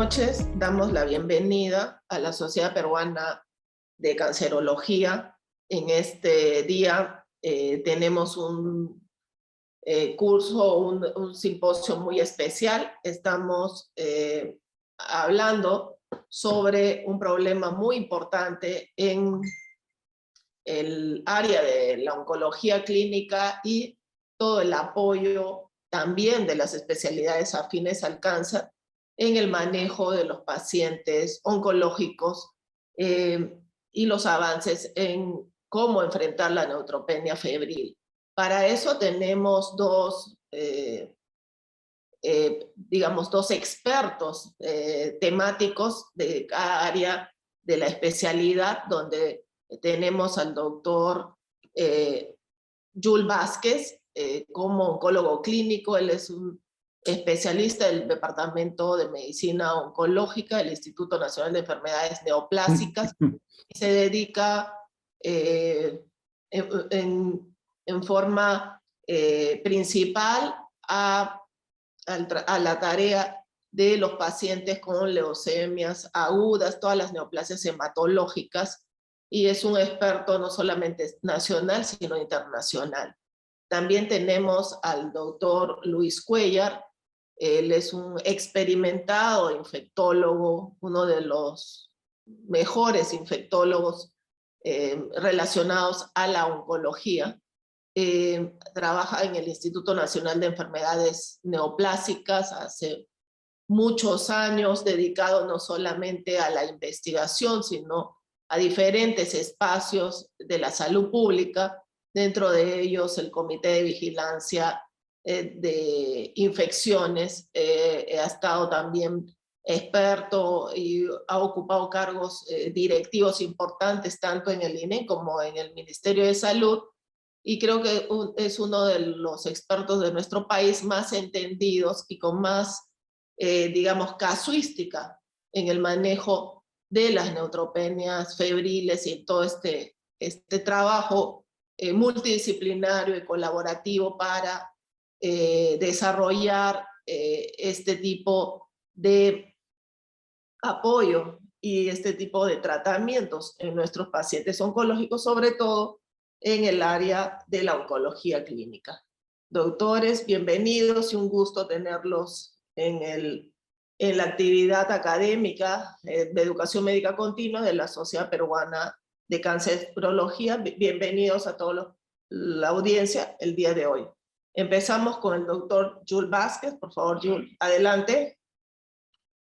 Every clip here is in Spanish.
noches, damos la bienvenida a la Sociedad Peruana de Cancerología. En este día tenemos un curso, un simposio muy especial. Estamos hablando sobre un problema muy importante en el área de la oncología clínica y todo el apoyo también de las especialidades afines al cáncer en el manejo de los pacientes oncológicos y los avances en cómo enfrentar la neutropenia febril. Para eso tenemos dos expertos temáticos de cada área de la especialidad, donde tenemos al doctor Jules Vázquez como oncólogo clínico. Él es un especialista del Departamento de Medicina Oncológica del Instituto Nacional de Enfermedades Neoplásicas, y se dedica en forma principal a la tarea de los pacientes con leucemias agudas, todas las neoplasias hematológicas, y es un experto no solamente nacional, sino internacional. También tenemos al doctor Luis Cuéllar. Él es un experimentado infectólogo, uno de los mejores infectólogos relacionados a la oncología. Trabaja en el Instituto Nacional de Enfermedades Neoplásicas hace muchos años, dedicado no solamente a la investigación, sino a diferentes espacios de la salud pública, dentro de ellos el Comité de Vigilancia de Infecciones. Ha estado también experto y ha ocupado cargos directivos importantes tanto en el INE como en el Ministerio de Salud, y creo que es uno de los expertos de nuestro país más entendidos y con más, casuística en el manejo de las neutropenias febriles y todo este trabajo multidisciplinario y colaborativo para desarrollar este tipo de apoyo y este tipo de tratamientos en nuestros pacientes oncológicos, sobre todo en el área de la oncología clínica. Doctores, bienvenidos y un gusto tenerlos en la actividad académica de educación médica continua de la Sociedad Peruana de Cancerología. Bienvenidos a toda la audiencia el día de hoy. Empezamos con el doctor Jules Vázquez. Por favor, Jules, adelante.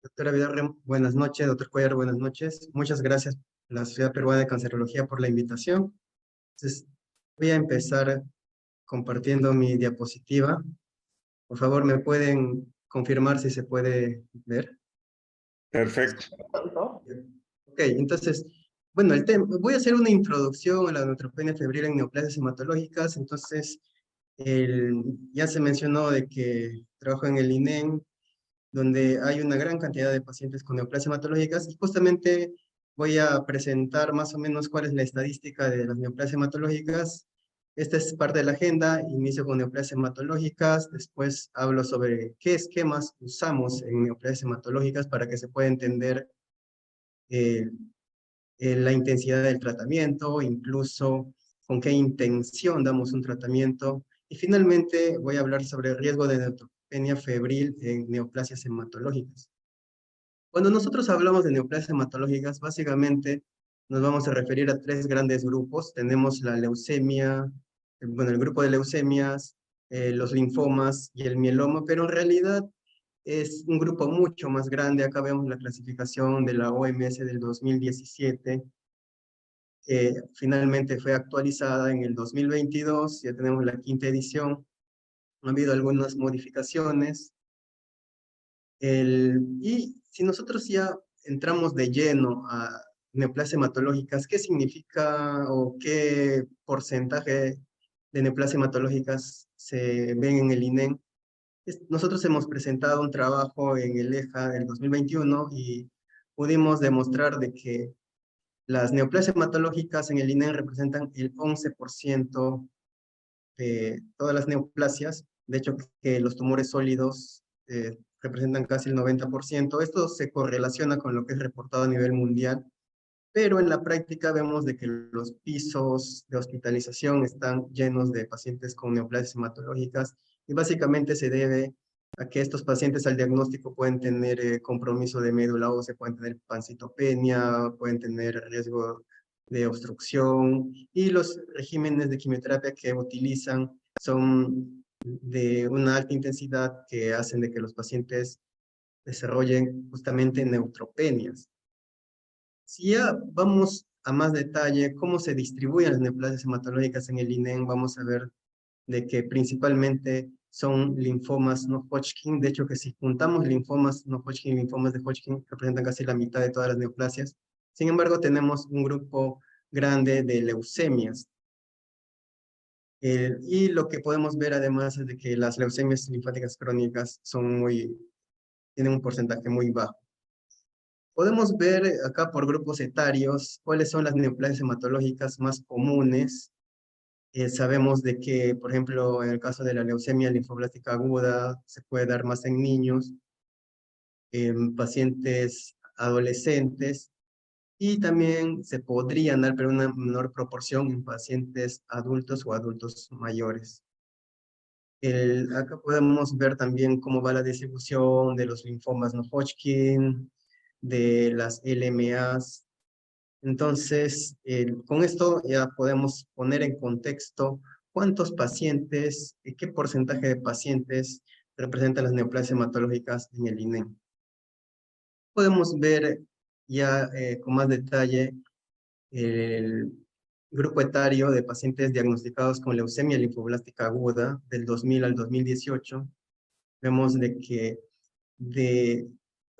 Doctora Villarreal, buenas noches. Doctor Cuéllar, buenas noches. Muchas gracias a la Sociedad Peruana de Cancerología por la invitación. Entonces, voy a empezar compartiendo mi diapositiva. Por favor, ¿me pueden confirmar si se puede ver? Perfecto. Ok, entonces, bueno, voy a hacer una introducción a la neutropenia febril en neoplasias hematológicas. Entonces, ya se mencionó de que trabajo en el INEN, donde hay una gran cantidad de pacientes con neoplasias hematológicas, y justamente voy a presentar más o menos cuál es la estadística de las neoplasias hematológicas. Esta es parte de la agenda. Inicio con neoplasias hematológicas, después hablo sobre qué esquemas usamos en neoplasias hematológicas para que se pueda entender la intensidad del tratamiento, incluso con qué intención damos un tratamiento, y finalmente voy a hablar sobre el riesgo de neutropenia febril en neoplasias hematológicas. Cuando nosotros hablamos de neoplasias hematológicas, básicamente nos vamos a referir a tres grandes grupos. Tenemos la leucemia, el grupo de leucemias, los linfomas y el mieloma, pero en realidad es un grupo mucho más grande. Acá vemos la clasificación de la OMS del 2017, que finalmente fue actualizada en el 2022, ya tenemos la 5ª edición. Ha habido algunas modificaciones. Y si nosotros ya entramos de lleno a neoplasias hematológicas, ¿qué significa o qué porcentaje de neoplasias hematológicas se ven en el INEN? Nosotros hemos presentado un trabajo en el EJA del 2021 y pudimos demostrar de que las neoplasias hematológicas en el INEN representan el 11% de todas las neoplasias. De hecho, que los tumores sólidos representan casi el 90%. Esto se correlaciona con lo que es reportado a nivel mundial, pero en la práctica vemos de que los pisos de hospitalización están llenos de pacientes con neoplasias hematológicas y básicamente se debe a que estos pacientes al diagnóstico pueden tener compromiso de médula ósea, pueden tener pancitopenia, pueden tener riesgo de obstrucción y los regímenes de quimioterapia que utilizan son de una alta intensidad que hacen de que los pacientes desarrollen justamente neutropenias. Si ya vamos a más detalle, cómo se distribuyen las neoplasias hematológicas en el INEM, vamos a ver de que principalmente son linfomas no Hodgkin. De hecho, que si juntamos linfomas no Hodgkin y linfomas de Hodgkin, representan casi la mitad de todas las neoplasias. Sin embargo, tenemos un grupo grande de leucemias. Y lo que podemos ver además es de que las leucemias linfáticas crónicas tienen un porcentaje muy bajo. Podemos ver acá por grupos etarios cuáles son las neoplasias hematológicas más comunes. Sabemos de que, por ejemplo, en el caso de la leucemia linfoblástica aguda, se puede dar más en niños, en pacientes adolescentes, y también se podrían dar, pero en una menor proporción, en pacientes adultos o adultos mayores. Acá podemos ver también cómo va la distribución de los linfomas no Hodgkin, de las LMAs. Entonces, con esto ya podemos poner en contexto cuántos pacientes, qué porcentaje de pacientes representan las neoplasias hematológicas en el INEM. Podemos ver ya con más detalle el grupo etario de pacientes diagnosticados con leucemia linfoblástica aguda del 2000 al 2018. Vemos de que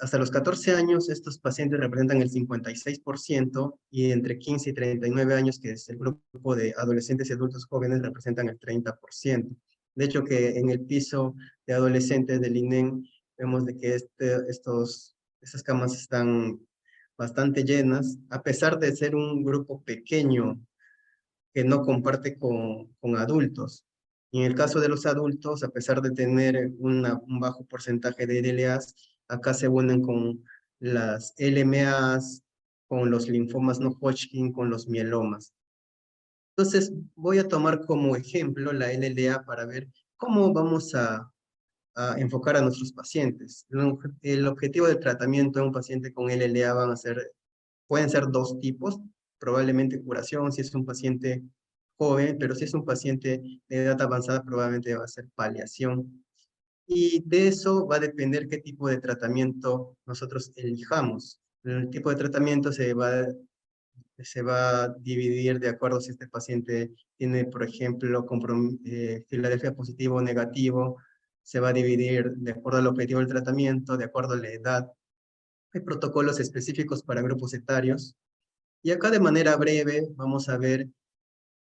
hasta los 14 años estos pacientes representan el 56% y entre 15 y 39 años, que es el grupo de adolescentes y adultos jóvenes, representan el 30%. De hecho, que en el piso de adolescentes del INEM vemos de que estas camas están bastante llenas, a pesar de ser un grupo pequeño que no comparte con adultos. Y en el caso de los adultos, a pesar de tener un bajo porcentaje de LLAs, acá se unen con las LMAs, con los linfomas no Hodgkin, con los mielomas. Entonces, voy a tomar como ejemplo la LLA para ver cómo vamos a enfocar a nuestros pacientes. El objetivo del tratamiento de un paciente con LLA pueden ser dos tipos, probablemente curación si es un paciente joven, pero si es un paciente de edad avanzada probablemente va a ser paliación. Y de eso va a depender qué tipo de tratamiento nosotros elijamos. El tipo de tratamiento se va a dividir de acuerdo si este paciente tiene, por ejemplo, Filadelfia positivo o negativo, se va a dividir de acuerdo al objetivo del tratamiento, de acuerdo a la edad. Hay protocolos específicos para grupos etarios. Y acá de manera breve vamos a ver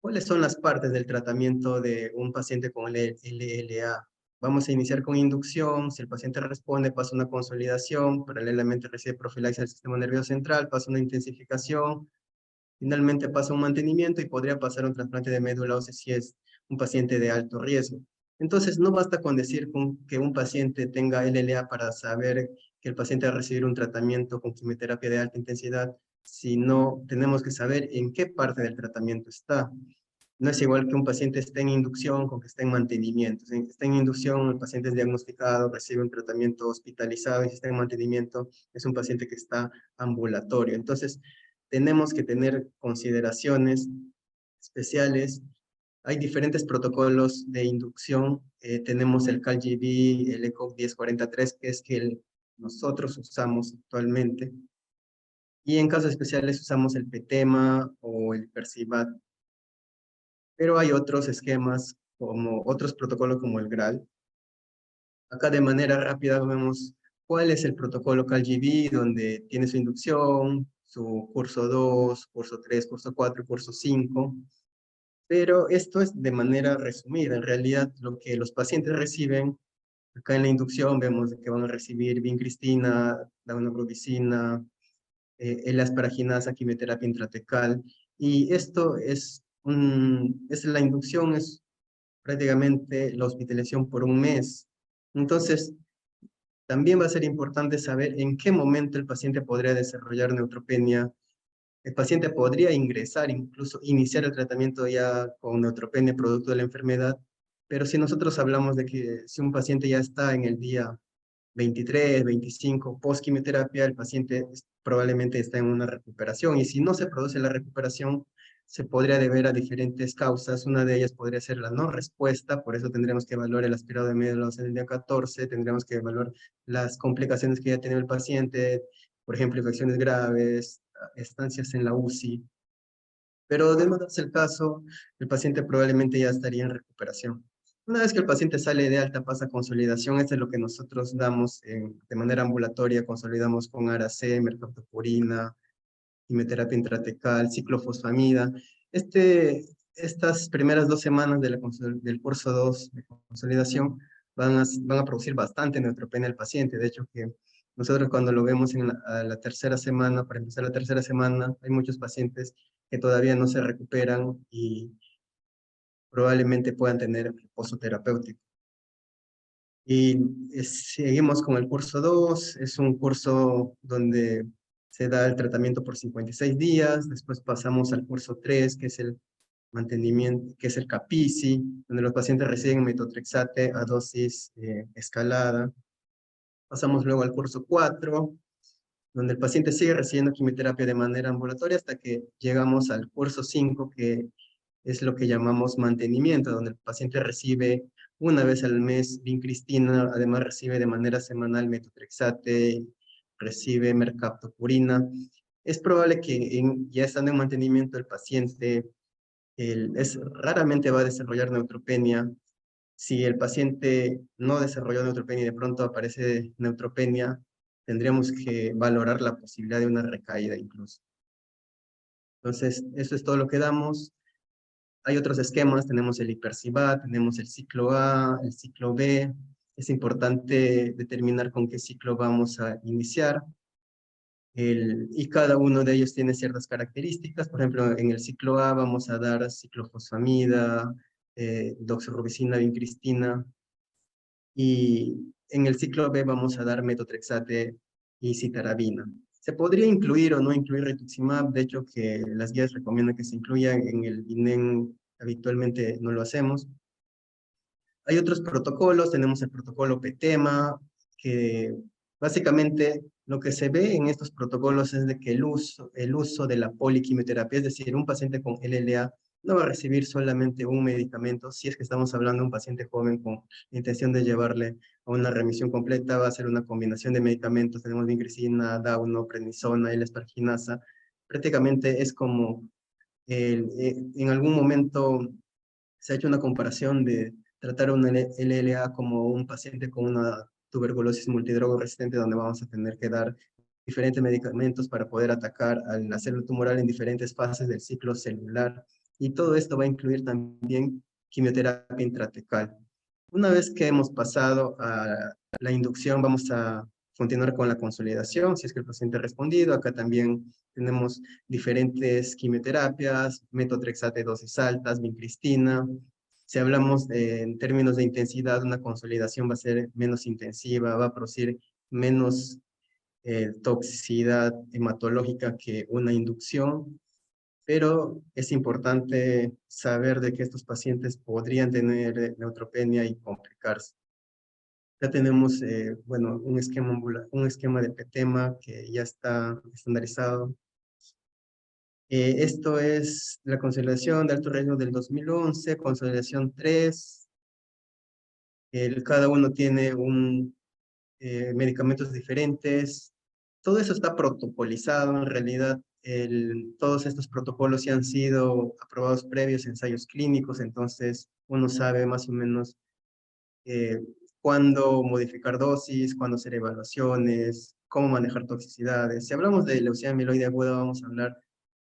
cuáles son las partes del tratamiento de un paciente con LLA. Vamos a iniciar con inducción. Si el paciente responde, pasa una consolidación. Paralelamente recibe profilaxis del sistema nervioso central, pasa una intensificación. Finalmente pasa un mantenimiento y podría pasar un trasplante de médula ósea si es un paciente de alto riesgo. Entonces, no basta con decir que un paciente tenga LLA para saber que el paciente va a recibir un tratamiento con quimioterapia de alta intensidad, sino tenemos que saber en qué parte del tratamiento está. No es igual que un paciente esté en inducción con que esté en mantenimiento. Si está en inducción, el paciente es diagnosticado, recibe un tratamiento hospitalizado, y si está en mantenimiento, es un paciente que está ambulatorio. Entonces, tenemos que tener consideraciones especiales. Hay diferentes protocolos de inducción. Tenemos el CALGB, el ECOG 1043, que es que nosotros usamos actualmente. Y en casos especiales usamos el PETEMA o el Percivat. Pero hay otros esquemas, otros protocolos como el GRAL. Acá de manera rápida vemos cuál es el protocolo CALGB, donde tiene su inducción, su curso 2, curso 3, curso 4, curso 5. Pero esto es de manera resumida. En realidad, lo que los pacientes reciben, acá en la inducción vemos que van a recibir vincristina, daunorubicina, L-asparaginasa, quimioterapia intratecal. Y esto la inducción es prácticamente la hospitalización por un mes. Entonces, También va a ser importante saber en qué momento el paciente podría desarrollar neutropenia. El paciente podría ingresar, incluso iniciar el tratamiento ya con neutropenia producto de la enfermedad, pero si nosotros hablamos de que si un paciente ya está en el día 23, 25, post quimioterapia, el paciente probablemente está en una recuperación, y si no se produce la recuperación, se podría deber a diferentes causas. Una de ellas podría ser la no respuesta, por eso tendremos que evaluar el aspirado de médulas en el día 14, tendremos que evaluar las complicaciones que ya tiene el paciente, por ejemplo, infecciones graves, estancias en la UCI, pero de no darse el caso, el paciente probablemente ya estaría en recuperación. Una vez que el paciente sale de alta, pasa a consolidación. Esto es lo que nosotros damos de manera ambulatoria, consolidamos con ARA-C, mercaptopurina, quimioterapia intratecal, ciclofosfamida. Estas primeras 2 semanas del curso 2 de consolidación van a producir bastante neutropenia al paciente. De hecho, que nosotros cuando lo vemos a la tercera semana, para empezar la tercera semana, hay muchos pacientes que todavía no se recuperan y probablemente puedan tener reposo terapéutico. Y seguimos con el curso 2, es un curso donde se da el tratamiento por 56 días, después pasamos al curso 3, que es el mantenimiento, que es el CAPICI, donde los pacientes reciben metotrexate a dosis escalada. Pasamos luego al curso 4, donde el paciente sigue recibiendo quimioterapia de manera ambulatoria hasta que llegamos al curso 5, que es lo que llamamos mantenimiento, donde el paciente recibe una vez al mes vincristina, además recibe de manera semanal metotrexate, recibe mercaptopurina. Es probable que ya estando en mantenimiento el paciente raramente va a desarrollar neutropenia. Si el paciente no desarrolló neutropenia y de pronto aparece neutropenia, tendríamos que valorar la posibilidad de una recaída incluso. Entonces, eso es todo lo que damos. Hay otros esquemas, tenemos el hipercibat, tenemos el ciclo A, el ciclo B. Es importante determinar con qué ciclo vamos a iniciar. Y cada uno de ellos tiene ciertas características. Por ejemplo, en el ciclo A vamos a dar ciclofosfamida, doxorubicina, vincristina. Y en el ciclo B vamos a dar metotrexate y citarabina. Se podría incluir o no incluir rituximab, de hecho que las guías recomiendan que se incluya. En el INEM habitualmente no lo hacemos. Hay otros protocolos, tenemos el protocolo PETEMA, que básicamente lo que se ve en estos protocolos es de que el uso de la poliquimioterapia, es decir, un paciente con LLA no va a recibir solamente un medicamento. Si es que estamos hablando de un paciente joven con la intención de llevarle a una remisión completa, va a ser una combinación de medicamentos. Tenemos vincristina, dauno, prednisona, L-esparginasa. Prácticamente es como en algún momento se ha hecho una comparación de tratar a una LLA como un paciente con una tuberculosis multidrogo resistente, donde vamos a tener que dar diferentes medicamentos para poder atacar a la célula tumoral en diferentes fases del ciclo celular. Y todo esto va a incluir también quimioterapia intratecal. Una vez que hemos pasado a la inducción, vamos a continuar con la consolidación, si es que el paciente ha respondido. Acá también tenemos diferentes quimioterapias, metotrexate dosis altas, vincristina. Si hablamos en términos de intensidad, una consolidación va a ser menos intensiva, va a producir menos toxicidad hematológica que una inducción, pero es importante saber de que estos pacientes podrían tener neutropenia y complicarse. Ya tenemos, bueno, un esquema de PETEMA que ya está estandarizado. Esto es la consolidación de alto riesgo del 2011, consolidación 3. Cada uno tiene medicamentos diferentes. Todo eso está protocolizado. En realidad, todos estos protocolos ya han sido aprobados previos ensayos clínicos, entonces uno sabe más o menos cuándo modificar dosis, cuándo hacer evaluaciones, cómo manejar toxicidades. Si hablamos de leucemia amiloide aguda, vamos a hablar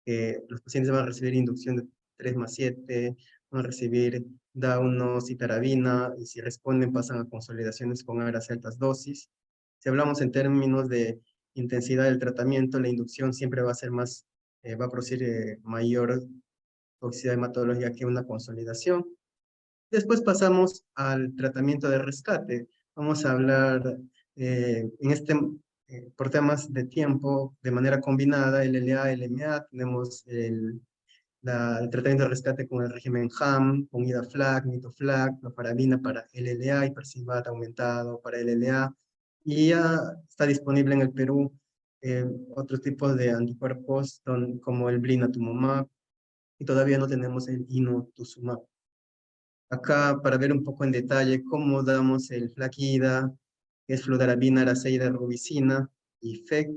que los pacientes van a recibir inducción de 3+7, van a recibir dauno, citarabina, y si responden pasan a consolidaciones con ARAS altas dosis. Si hablamos en términos de intensidad del tratamiento, la inducción siempre va a ser más, va a producir mayor toxicidad hematológica que una consolidación. Después pasamos al tratamiento de rescate. Vamos a hablar por temas de tiempo, de manera combinada, LLA, LMA, tenemos el tratamiento de rescate con el régimen HAM, con IDAFLAC, NITOFLAC, la parabina para LLA y Percivat aumentado para LLA. Y ya está disponible en el Perú otros tipos de anticuerpos como el blinatumomab, y todavía no tenemos el inotuzumab. Acá, para ver un poco en detalle cómo damos el FLAC-IDA, que es fludarabina, araceida, rubicina y FEC.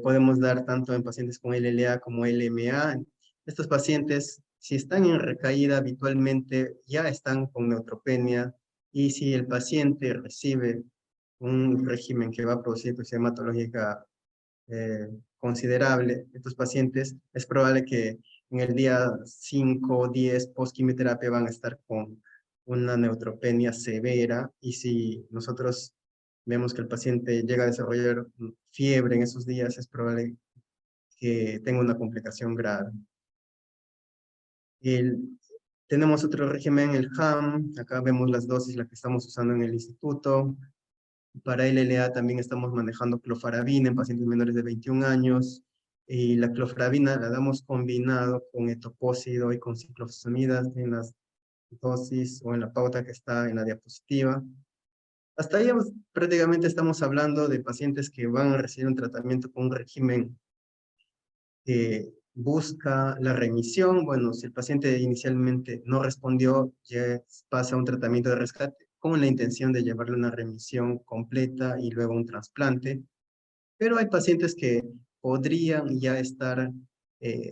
Podemos dar tanto en pacientes con LLA como LMA. Estos pacientes, si están en recaída habitualmente, ya están con neutropenia, y si el paciente recibe un régimen que va a producir toxicidad hematológica considerable, estos pacientes es probable que en el día 5 o 10 post quimioterapia van a estar con una neutropenia severa, y si nosotros vemos que el paciente llega a desarrollar fiebre en esos días, es probable que tenga una complicación grave. Tenemos otro régimen, el HAM, acá vemos las dosis, la que estamos usando en el instituto. Para LLA también estamos manejando clofarabina en pacientes menores de 21 años, y la clofarabina la damos combinado con etoposide y con ciclofosfamidas en las dosis o en la pauta que está en la diapositiva. Hasta ahí prácticamente estamos hablando de pacientes que van a recibir un tratamiento con un régimen que busca la remisión. Bueno, si el paciente inicialmente no respondió, ya pasa a un tratamiento de rescate con la intención de llevarle una remisión completa y luego un trasplante. Pero hay pacientes que podrían ya estar,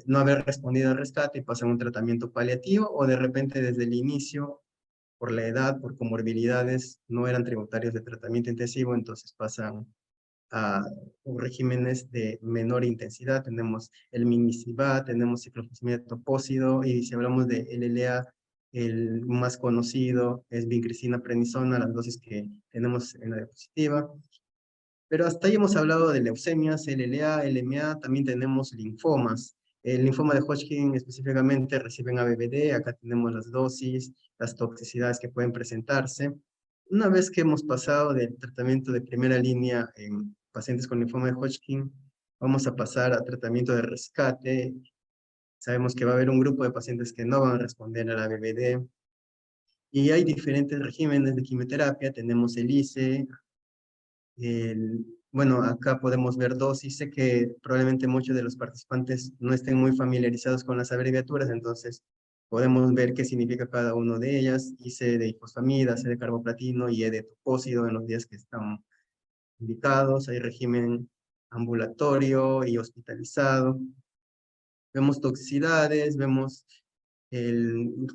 no haber respondido al rescate y pasan a un tratamiento paliativo, o de repente desde el inicio, por la edad, por comorbilidades, no eran tributarios de tratamiento intensivo, entonces pasan a regímenes de menor intensidad. Tenemos el minicibat, tenemos ciclofosfamida topósido, y si hablamos de LLA, el más conocido es vincristina prednisona, las dosis que tenemos en la diapositiva. Pero hasta ahí hemos hablado de leucemias, LLA, LMA, también tenemos linfomas. El linfoma de Hodgkin específicamente reciben ABVD, acá tenemos las dosis, las toxicidades que pueden presentarse. Una vez que hemos pasado del tratamiento de primera línea en pacientes con linfoma de Hodgkin, vamos a pasar a tratamiento de rescate. Sabemos que va a haber un grupo de pacientes que no van a responder a la ABVD, y hay diferentes regímenes de quimioterapia. Tenemos el ICE, bueno, acá podemos ver dosis. Sé que probablemente muchos de los participantes no estén muy familiarizados con las abreviaturas, entonces podemos ver qué significa cada una de ellas. ICE de ifosfamida, C de carboplatino y E de topósido en los días que están indicados. Hay régimen ambulatorio y hospitalizado. Vemos toxicidades, vemos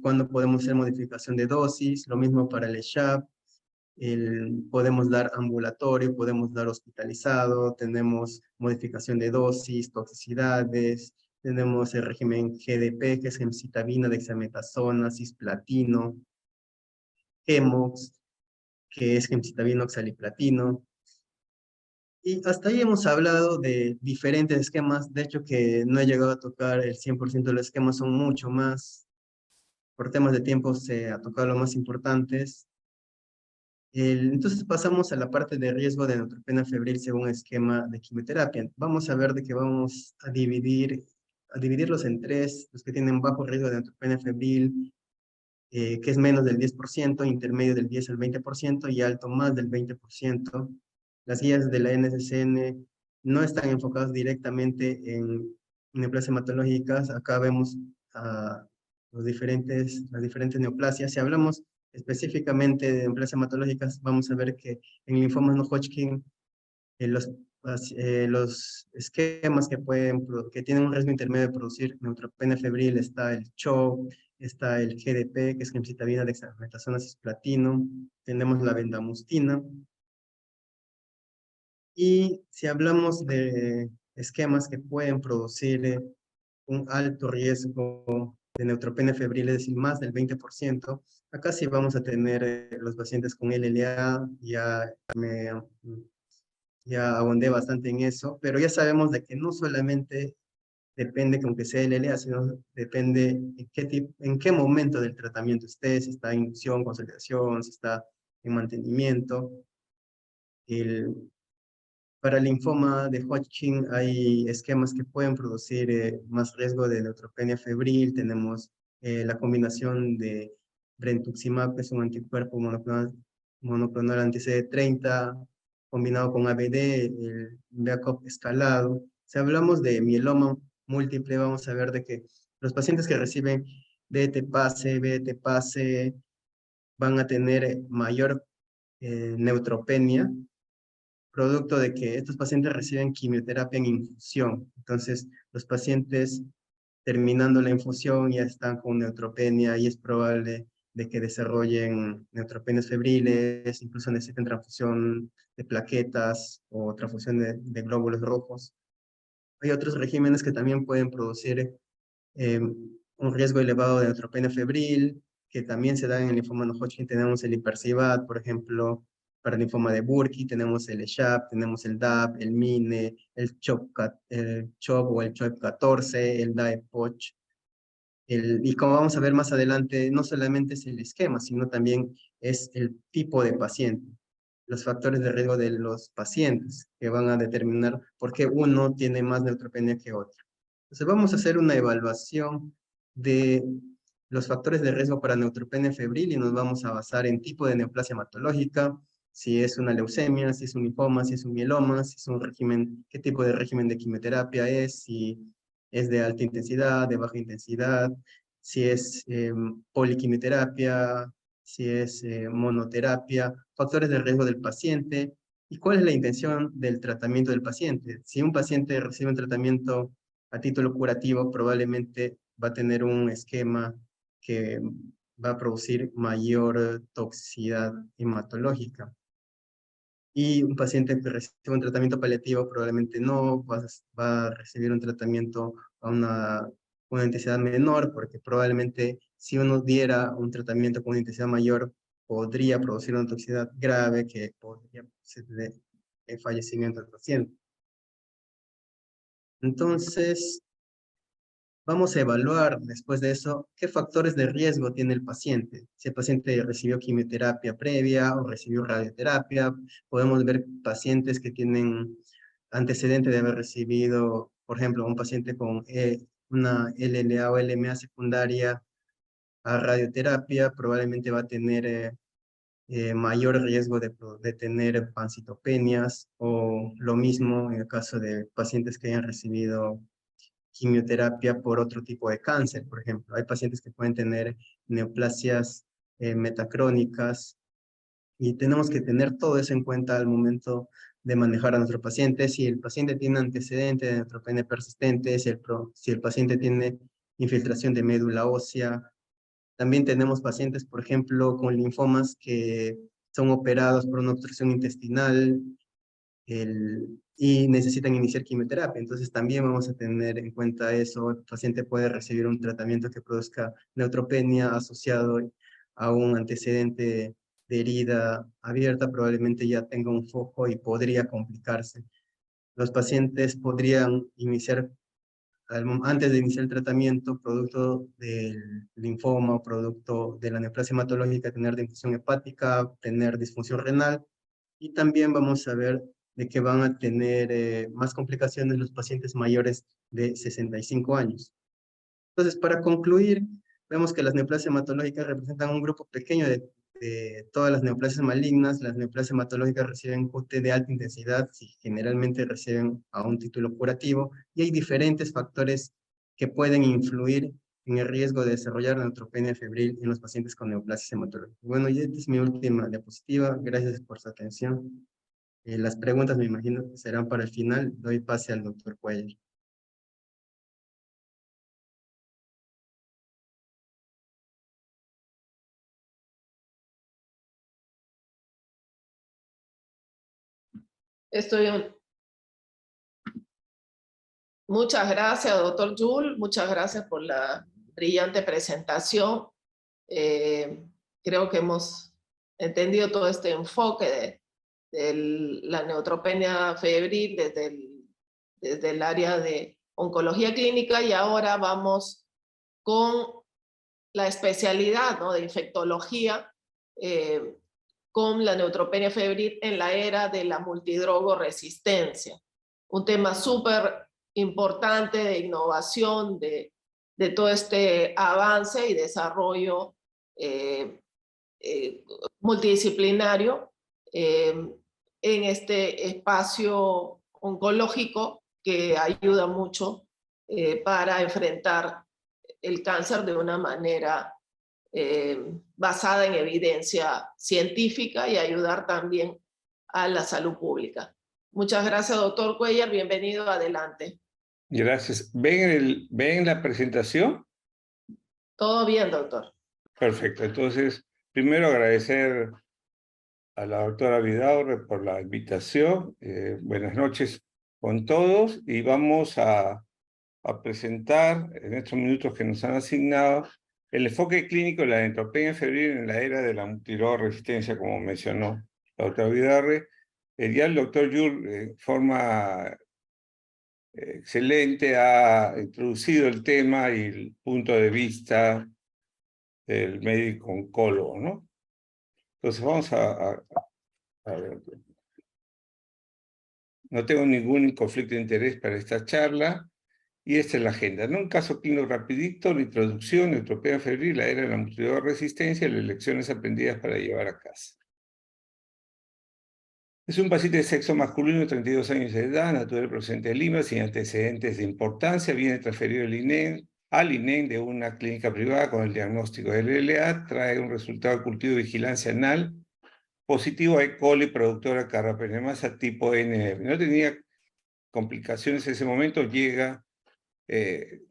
cuándo podemos hacer modificación de dosis, lo mismo para el ESHAP. Podemos dar ambulatorio, podemos dar hospitalizado, tenemos modificación de dosis, toxicidades, tenemos el régimen GDP, que es gemcitabina, dexametasona, cisplatino, Gemox, que es gemcitabina, oxaliplatino. Y hasta ahí hemos hablado de diferentes esquemas. De hecho, que no he llegado a tocar el 100% de los esquemas, son mucho más. Por temas de tiempo se ha tocado los más importantes. Entonces pasamos a la parte de riesgo de neutropenia febril según esquema de quimioterapia. Vamos a ver de que vamos a dividirlos en tres: los que tienen bajo riesgo de neutropenia febril, que es menos del 10%, intermedio del 10 al 20% y alto más del 20%. Las guías de la NCCN no están enfocadas directamente en neoplasias hematológicas. Acá vemos las diferentes neoplasias. Si hablamos específicamente de neoplasias hematológicas, vamos a ver que en linfomas no Hodgkin, los esquemas que tienen un riesgo intermedio de producir neutropenia febril, está el CHO, está el GDP, que es gemcitabina, dexametasona, cisplatino, tenemos la bendamustina. Y si hablamos de esquemas que pueden producir un alto riesgo de neutropenia febril, es decir, más del 20%, acá sí vamos a tener los pacientes con LLA. Ya abondé bastante en eso, pero ya sabemos de que no solamente depende con que sea LLA, sino depende en qué momento del tratamiento esté, si está en inducción, consolidación, si está en mantenimiento. Para el linfoma de Hodgkin hay esquemas que pueden producir más riesgo de neutropenia febril. Tenemos la combinación de brentuximab, que es un anticuerpo monoclonal anti-CD30, combinado con ABD, el BACOP escalado. Si hablamos de mieloma múltiple, vamos a ver de que los pacientes que reciben DT-PASE, BT-PASE, van a tener mayor neutropenia, producto de que estos pacientes reciben quimioterapia en infusión. Entonces, los pacientes terminando la infusión ya están con neutropenia y es probable de que desarrollen neutropenias febriles, incluso necesiten transfusión de plaquetas o transfusión de glóbulos rojos. Hay otros regímenes que también pueden producir un riesgo elevado de neutropenia febril, que también se da en el linfoma no Hodgkin. Tenemos el Ipercibat, por ejemplo. Para el linfoma de Burkitt tenemos el ESHAP, tenemos el DAP, el MINE, el CHOP o el CHOP14, el DAEPOCH. Y como vamos a ver más adelante, no solamente es el esquema, sino también es el tipo de paciente, los factores de riesgo de los pacientes que van a determinar por qué uno tiene más neutropenia que otro. Entonces vamos a hacer una evaluación de los factores de riesgo para neutropenia febril y nos vamos a basar en tipo de neoplasia hematológica, si es una leucemia, si es un linfoma, si es un mieloma, si es un régimen, qué tipo de régimen de quimioterapia es, si es de alta intensidad, de baja intensidad, si es poliquimioterapia, si es monoterapia, factores de riesgo del paciente y cuál es la intención del tratamiento del paciente. Si un paciente recibe un tratamiento a título curativo, probablemente va a tener un esquema que va a producir mayor toxicidad hematológica. Y un paciente que recibe un tratamiento paliativo probablemente no va a recibir un tratamiento a una intensidad menor, porque probablemente si uno diera un tratamiento con una intensidad mayor, podría producir una toxicidad grave que podría producir el fallecimiento del paciente. Entonces, vamos a evaluar después de eso qué factores de riesgo tiene el paciente. Si el paciente recibió quimioterapia previa o recibió radioterapia, podemos ver pacientes que tienen antecedente de haber recibido, por ejemplo, un paciente con una LLA o LMA secundaria a radioterapia, probablemente va a tener mayor riesgo de tener pancitopenias, o lo mismo en el caso de pacientes que hayan recibido quimioterapia por otro tipo de cáncer, por ejemplo. Hay pacientes que pueden tener neoplasias metacrónicas y tenemos que tener todo eso en cuenta al momento de manejar a nuestro paciente. Si el paciente tiene antecedente de neutropenia persistente, si el paciente tiene infiltración de médula ósea. También tenemos pacientes, por ejemplo, con linfomas que son operados por una obstrucción intestinal, y necesitan iniciar quimioterapia. Entonces también vamos a tener en cuenta eso. El paciente puede recibir un tratamiento que produzca neutropenia asociado a un antecedente de herida abierta, probablemente ya tenga un foco y podría complicarse. Los pacientes podrían iniciar, antes de iniciar el tratamiento, producto del linfoma o producto de la neoplasia hematológica, tener difusión hepática, tener disfunción renal. Y también vamos a ver de que van a tener más complicaciones los pacientes mayores de 65 años. Entonces, para concluir, vemos que las neoplasias hematológicas representan un grupo pequeño de todas las neoplasias malignas. Las neoplasias hematológicas reciben QT de alta intensidad y generalmente reciben a un título curativo, y hay diferentes factores que pueden influir en el riesgo de desarrollar neutropenia febril en los pacientes con neoplasias hematológicas. Bueno, y esta es mi última diapositiva. Gracias por su atención. Las preguntas me imagino que serán para el final. Doy pase al doctor Cuellar. Muchas gracias, doctor Jul. Muchas gracias por la brillante presentación. Creo que hemos entendido todo este enfoque de la neutropenia febril desde el área de oncología clínica, y ahora vamos con la especialidad, ¿no?, de infectología, con la neutropenia febril en la era de la multidrogoresistencia. Un tema súper importante de innovación, de todo este avance y desarrollo multidisciplinario en este espacio oncológico que ayuda mucho para enfrentar el cáncer de una manera basada en evidencia científica y ayudar también a la salud pública. Muchas gracias, doctor Cuellar. Bienvenido, adelante. Gracias. ¿Ven la presentación? Todo bien, doctor. Perfecto. Entonces, primero agradecer a la doctora Vidaurre por la invitación. Buenas noches con todos y vamos a presentar en estos minutos que nos han asignado el enfoque clínico de la neutropenia febril en la era de la multidrogoresistencia, como mencionó la doctora Vidaurre. Ya el doctor Jules, de forma excelente, ha introducido el tema y el punto de vista del médico oncólogo, ¿no? Entonces vamos a ver. No tengo ningún conflicto de interés para esta charla. Y esta es la agenda, ¿no? Un caso clínico rapidito, la introducción, neutropenia febril, la era de la multidrogoresistencia y las lecciones aprendidas para llevar a casa. Es un paciente de sexo masculino de 32 años de edad, natural procedente de Lima, sin antecedentes de importancia, viene transferido al INEM de una clínica privada con el diagnóstico del LLA, trae un resultado de cultivo de vigilancia anal positivo a E. coli productora carrapenemasa tipo NF. No tenía complicaciones en ese momento, llega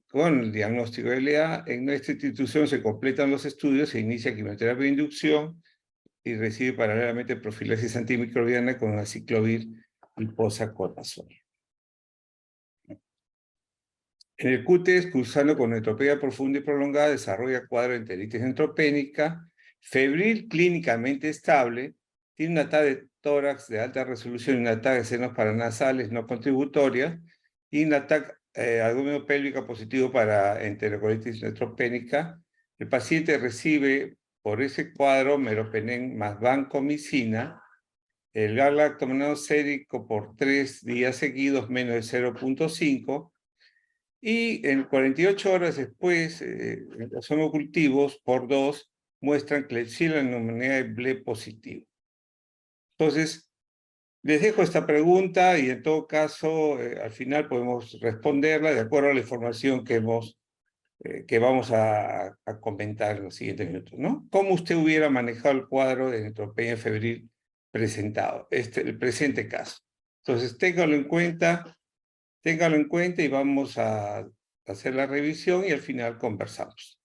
con el diagnóstico de LA. En nuestra institución se completan los estudios, se inicia quimioterapia de inducción y recibe paralelamente profilaxis antimicrobiana con aciclovir y posaconazol. En el CUTES, cursando con neutropenia profunda y prolongada, desarrolla cuadro de enteritis neutropénica, febril clínicamente estable, tiene una TAC de tórax de alta resolución y una TAC de senos paranasales no contributorias y una TAC abdomen pélvica positivo para enterocolitis neutropénica. El paciente recibe por ese cuadro meropenem más vancomicina, el galactomanano sérico por 3 días seguidos menos de 0.5, y en 48 horas después, los hemocultivos por 2 muestran Klebsiella pneumoniae B positivo. Entonces, les dejo esta pregunta y en todo caso, al final podemos responderla de acuerdo a la información que vamos a comentar en los siguientes minutos, ¿no? ¿Cómo usted hubiera manejado el cuadro de neutropenia febril presentado? El presente caso. Entonces, téngalo en cuenta y vamos a hacer la revisión y al final conversamos.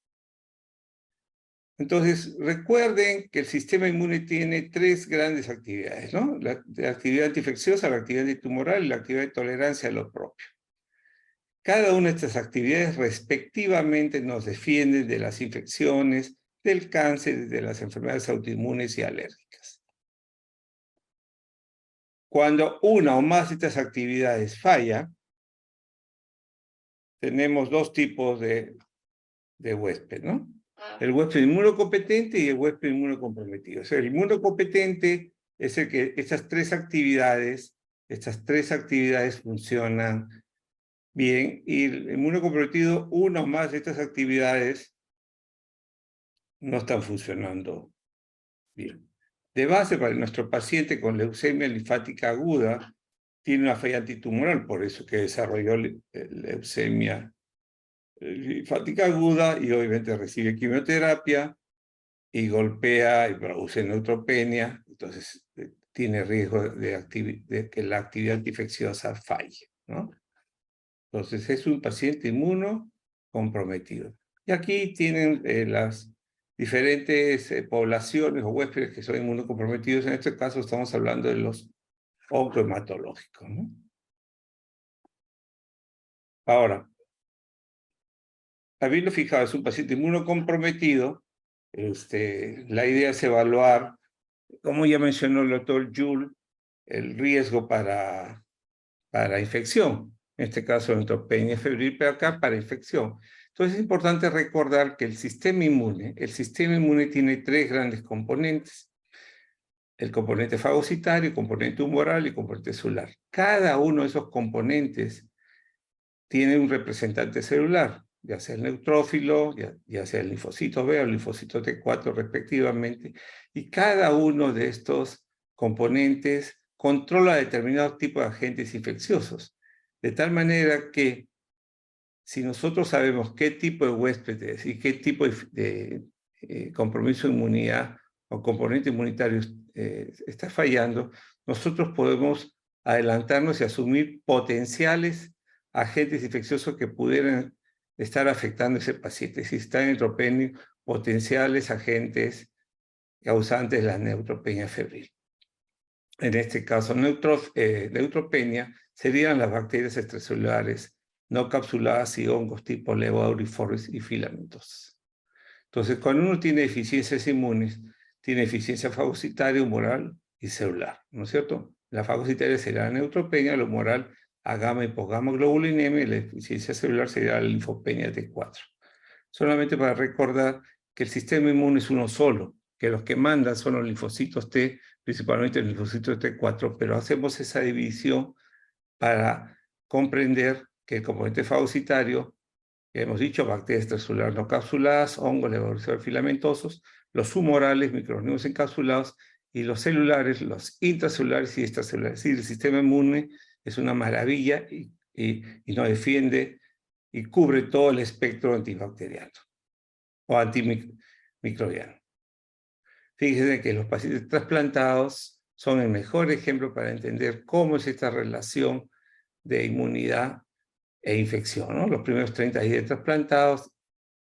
Entonces, recuerden que el sistema inmune tiene 3 grandes actividades, ¿no? La actividad antiinfecciosa, la actividad antitumoral y la actividad de tolerancia a lo propio. Cada una de estas actividades respectivamente nos defienden de las infecciones, del cáncer, de las enfermedades autoinmunes y alérgicas. Cuando una o más de estas actividades falla, tenemos 2 tipos de huésped, ¿no? El huésped inmunocompetente y el huésped inmunocomprometido. O sea, el inmunocompetente es el que estas tres actividades funcionan bien, y el inmunocomprometido, una o más de estas actividades no están funcionando bien. De base, para nuestro paciente con leucemia linfática aguda, tiene una falla antitumoral, por eso que desarrolló leucemia linfática aguda y obviamente recibe quimioterapia y golpea y produce neutropenia, entonces tiene riesgo de que la actividad antiinfecciosa falle, ¿no? Entonces es un paciente inmunocomprometido. Y aquí tienen las diferentes poblaciones o huéspedes que son inmunocomprometidos. En este caso estamos hablando de los oncohematológicos, ¿no? Ahora, habiendo fijado, es un paciente inmunocomprometido, la idea es evaluar, como ya mencionó el doctor Jules, el riesgo para infección. En este caso, neutropenia febril, pero acá para infección. Entonces es importante recordar que el sistema inmune tiene 3 grandes componentes. el componente fagocitario, el componente humoral y el componente celular. Cada uno de esos componentes tiene un representante celular, ya sea el neutrófilo, ya sea el linfocito B o el linfocito T4 respectivamente, y cada uno de estos componentes controla determinados tipos de agentes infecciosos, de tal manera que si nosotros sabemos qué tipo de huéspedes y qué tipo de compromiso de inmunidad o componente inmunitario está fallando, nosotros podemos adelantarnos y asumir potenciales agentes infecciosos que pudieran estar afectando a ese paciente. Si está en neutropenia, potenciales agentes causantes de la neutropenia febril. En este caso, neutropenia serían las bacterias extracelulares no capsuladas y hongos tipo Levauriformis y filamentosos. Entonces, cuando uno tiene deficiencias inmunes, tiene deficiencia fagocitaria, humoral y celular, ¿no es cierto? La fagocitaria sería la neutropenia, la humoral a gamma y posgamma globulinemia, y la deficiencia celular sería la linfopenia T4. Solamente para recordar que el sistema inmune es uno solo, que los que mandan son los linfocitos T, principalmente el linfocito T4, pero hacemos esa división para comprender que el componente fagocitario, que hemos dicho, bacterias extracelulares no capsuladas, hongos, levauriformes filamentosos, los humorales, microorganismos encapsulados, y los celulares, los intracelulares y extracelulares. Es decir, el sistema inmune es una maravilla y nos defiende y cubre todo el espectro antibacteriano o antimicrobiano. Fíjense que los pacientes trasplantados son el mejor ejemplo para entender cómo es esta relación de inmunidad e infección, ¿no? Los primeros 30 días de trasplantados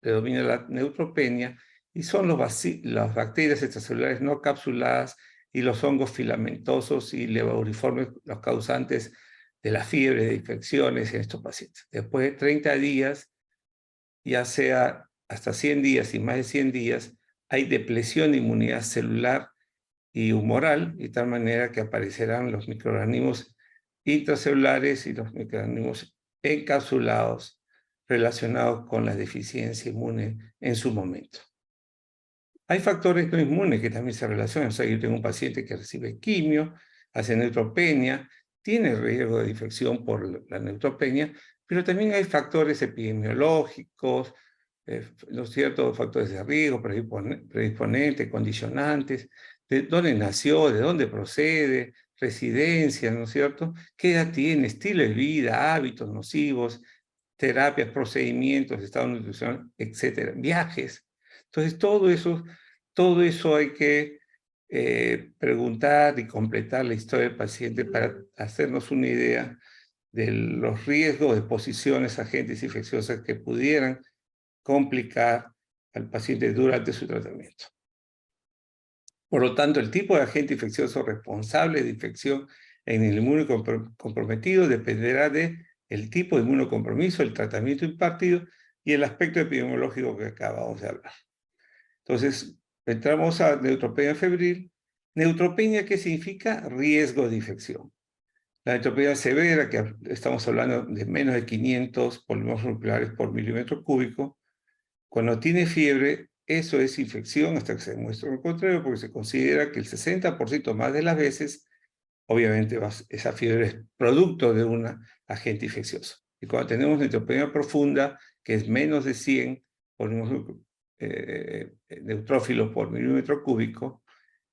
predomina la neutropenia y son las bacterias extracelulares no capsuladas y los hongos filamentosos y levauriformes los causantes de la fiebre, de infecciones en estos pacientes. Después de 30 días, ya sea hasta 100 días y más de 100 días, hay depresión de inmunidad celular y humoral, de tal manera que aparecerán los microorganismos intracelulares y los microorganismos encapsulados relacionados con la deficiencia inmune en su momento. Hay factores no inmunes que también se relacionan. O sea, yo tengo un paciente que recibe quimio, hace neutropenia, tiene riesgo de infección por la neutropenia, pero también hay factores epidemiológicos, ¿no es cierto?, factores de riesgo, predisponentes, condicionantes, de dónde nació, de dónde procede, residencia, ¿no es cierto?, qué edad tiene, estilo de vida, hábitos nocivos, terapias, procedimientos, estado nutricional, etcétera, viajes. Entonces, todo eso hay que preguntar y completar la historia del paciente para hacernos una idea de los riesgos de exposiciones a agentes infecciosos que pudieran complicar al paciente durante su tratamiento. Por lo tanto, el tipo de agente infeccioso responsable de infección en el inmunocomprometido dependerá del tipo de inmunocompromiso, el tratamiento impartido y el aspecto epidemiológico que acabamos de hablar. Entonces, entramos a neutropenia febril. Neutropenia, ¿qué significa? Riesgo de infección. La neutropenia severa, que estamos hablando de menos de 500 polímeros moleculares por milímetro cúbico, cuando tiene fiebre, eso es infección hasta que se demuestre lo contrario, porque se considera que el 60% más de las veces, obviamente, esa fiebre es producto de un agente infeccioso. Y cuando tenemos neutropenia profunda, que es menos de 100 polímeros neutrófilos por milímetro cúbico,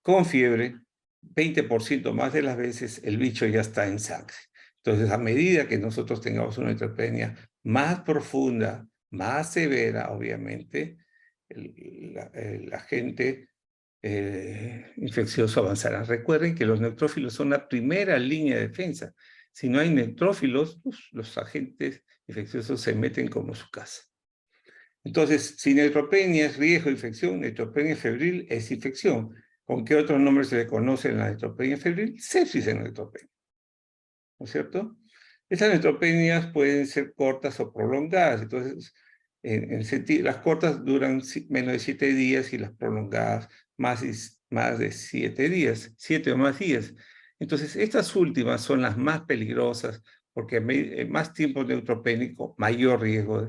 con fiebre, 20% más de las veces el bicho ya está en sangre. Entonces, a medida que nosotros tengamos una neutropenia más profunda, más severa, obviamente, el agente infeccioso avanzará. Recuerden que los neutrófilos son la primera línea de defensa. Si no hay neutrófilos, los agentes infecciosos se meten como su casa. Entonces, si neutropenia es riesgo de infección, neutropenia febril es infección. ¿Con qué otros nombres se le conoce en la neutropenia febril? Sepsis en neutropenia, ¿no es cierto? Estas neutropenias pueden ser cortas o prolongadas. Entonces, las cortas duran menos de 7 días y las prolongadas más de 7 días, 7 o más días. Entonces, estas últimas son las más peligrosas porque más tiempo neutropénico, mayor riesgo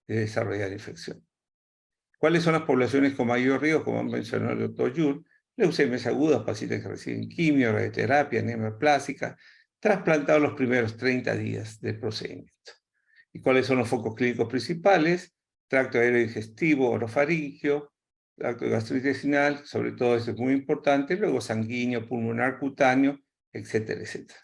de desarrollar infección. ¿Cuáles son las poblaciones con mayor riesgo? Como mencionó el doctor Yul, leucemias agudas, pacientes que reciben quimio, radioterapia, anemia plástica, trasplantados los primeros 30 días del procedimiento. ¿Y cuáles son los focos clínicos principales? Tracto aéreo digestivo, orofaringio, tracto gastrointestinal, sobre todo esto es muy importante, luego sanguíneo, pulmonar, cutáneo, etcétera, etcétera.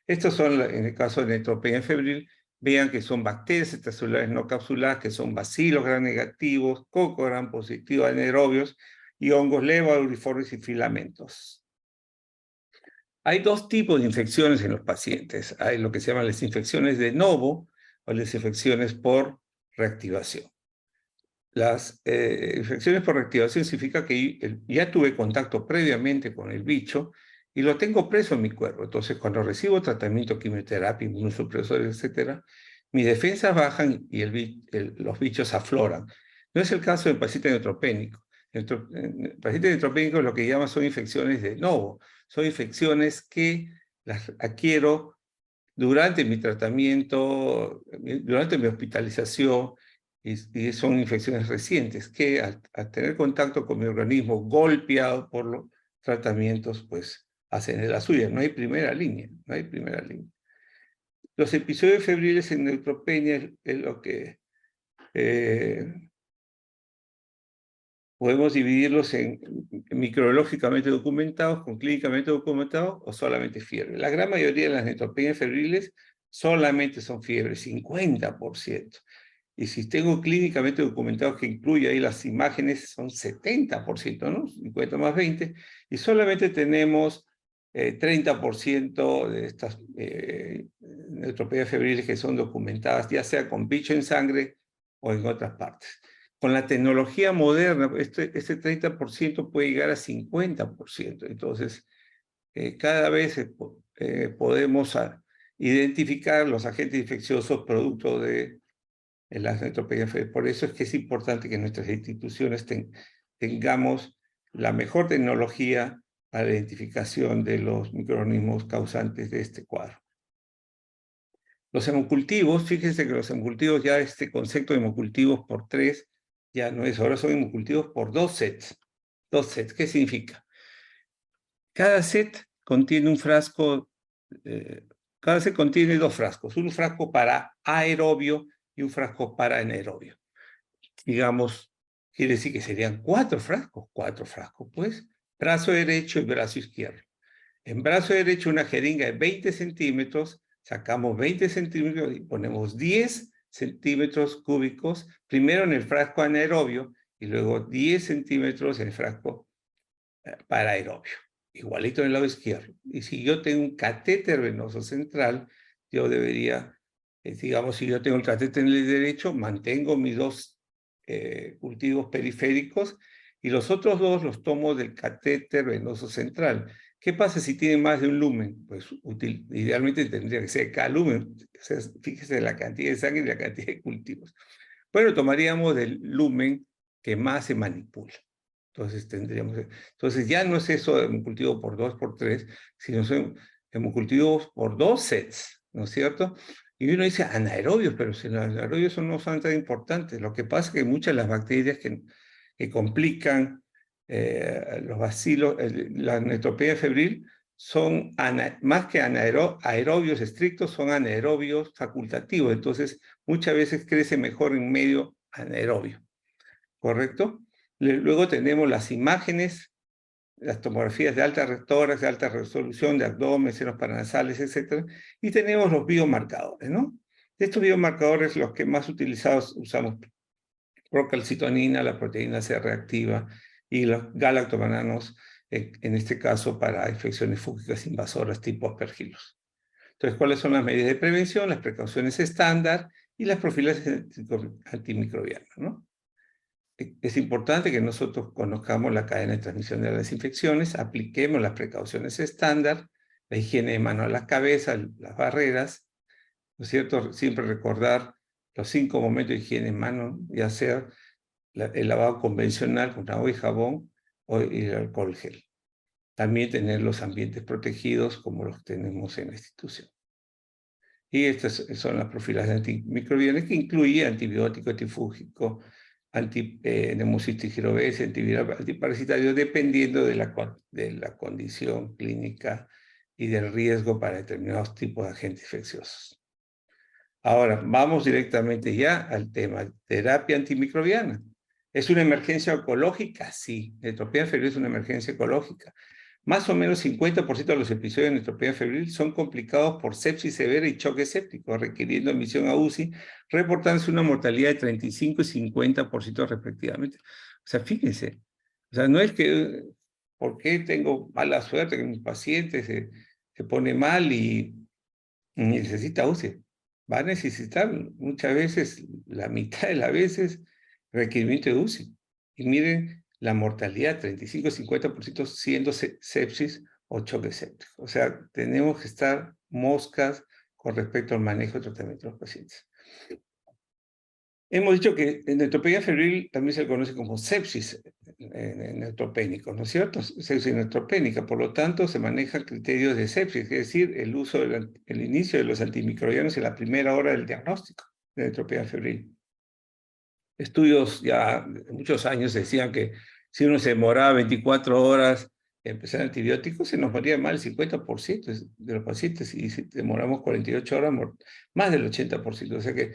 Estos son, en el caso de neutropenia febril, vean que son bacterias extracelulares no capsuladas, que son bacilos gram negativos, coco gram positivos, anaerobios, y hongos levauriformes y filamentos. Hay dos tipos de infecciones en los pacientes. Hay lo que se llaman las infecciones de novo o las infecciones por reactivación. Las infecciones por reactivación significa que ya tuve contacto previamente con el bicho y lo tengo preso en mi cuerpo. Entonces, cuando recibo tratamiento, quimioterapia, inmunosupresores, etc., mis defensas bajan y los bichos afloran. No es el caso del paciente neutropénico. El paciente neutropénico lo que llama son infecciones de novo. Son infecciones que las adquiero durante mi tratamiento, durante mi hospitalización, y son infecciones recientes que al tener contacto con mi organismo golpeado por los tratamientos, pues hacen de la suya. No hay primera línea, no hay primera línea. Los episodios febriles en neutropenia es lo que podemos dividirlos en microbiológicamente documentados, con clínicamente documentados o solamente fiebre. La gran mayoría de las neutropenias febriles solamente son fiebre, 50%. Y si tengo clínicamente documentados que incluye ahí las imágenes, son 70%, ¿no? 50 más 20. Y solamente tenemos 30% de estas neutropenias febriles que son documentadas, ya sea con bicho en sangre o en otras partes. Con la tecnología moderna, este 30% puede llegar a 50%. Entonces, cada vez podemos identificar los agentes infecciosos producto de las neutropenias febriles. Por eso es que es importante que nuestras instituciones tengamos la mejor tecnología para la identificación de los microorganismos causantes de este cuadro. Los hemocultivos, fíjense que los hemocultivos, ya este concepto de hemocultivos por 3 ya no es, ahora son hemocultivos por 2 sets. 2 sets, ¿qué significa? Cada set contiene un frasco, cada set contiene 2 frascos, un frasco para aerobio y un frasco para anaerobio. Digamos, quiere decir que serían 4 frascos, pues, brazo derecho y brazo izquierdo. En brazo derecho una jeringa de 20 centímetros, sacamos 20 centímetros y ponemos 10 centímetros cúbicos, primero en el frasco anaerobio y luego 10 centímetros en el frasco para aerobio. Igualito en el lado izquierdo. Y si yo tengo un catéter venoso central, yo debería, digamos, si yo tengo el catéter en el derecho, mantengo mis 2 cultivos periféricos y los otros 2 los tomo del catéter venoso central. ¿Qué pasa si tiene más de un lumen? Pues idealmente tendría que ser cada lumen. O sea, fíjese la cantidad de sangre y la cantidad de cultivos. Bueno, tomaríamos del lumen que más se manipula. Entonces ya no es eso de hemocultivo por 2, por 3, sino son hemocultivos por 2 sets, ¿no es cierto? Y uno dice anaerobios, pero si los anaerobios no son tan importantes. Lo que pasa es que muchas de las bacterias que complican los bacilos, la neutropenia febril, son más que aerobios estrictos, son anaerobios facultativos. Entonces, muchas veces crece mejor en medio anaerobio. ¿Correcto? Luego tenemos las imágenes, las tomografías de alta tórax, de alta resolución, de abdomen, senos paranasales, etc. Y tenemos los biomarcadores, ¿no? De estos biomarcadores, los que más utilizados usamos procalcitonina, la proteína C reactiva y los galactobananos, en este caso para infecciones fúngicas invasoras tipo aspergillus. Entonces, ¿cuáles son las medidas de prevención? Las precauciones estándar y las profilaxis antimicrobianas, ¿no? Es importante que nosotros conozcamos la cadena de transmisión de las infecciones, apliquemos las precauciones estándar, la higiene de mano a la cabeza, las barreras, ¿no es cierto? Siempre recordar los 5 momentos de higiene en mano, ya sea el lavado convencional con agua y jabón o el alcohol gel. También tener los ambientes protegidos como los tenemos en la institución. Y estas son las profilaxis antimicrobianas que incluye antibiótico, antifúngico, neumocitis girovese, antiviral, antiparasitario, dependiendo de la condición clínica y del riesgo para determinados tipos de agentes infecciosos. Ahora, vamos directamente ya al tema, terapia antimicrobiana. ¿Es una emergencia oncológica? Sí, neutropenia febril es una emergencia oncológica. Más o menos 50% de los episodios de neutropenia febril son complicados por sepsis severa y choque séptico, requiriendo admisión a UCI, reportándose una mortalidad de 35 y 50% respectivamente. O sea, fíjense, o sea, no es que, ¿por qué tengo mala suerte que mi paciente se pone mal y necesita UCI? Va a necesitar muchas veces, la mitad de las veces, requerimiento de UCI. Y miren la mortalidad, 35-50% siendo sepsis o choque séptico. O sea, tenemos que estar moscas con respecto al manejo y tratamiento de los pacientes. Hemos dicho que en neutropenia febril también se le conoce como sepsis neutropénico, ¿no es cierto? Sepsis neutropénica, por lo tanto se manejan criterios de sepsis, es decir, el uso el inicio de los antimicrobianos en la primera hora del diagnóstico de neutropenia febril. Estudios ya de muchos años decían que si uno se demoraba 24 horas en empezar antibióticos, se nos moría más del 50% de los pacientes, y si demoramos 48 horas, más del 80%. O sea que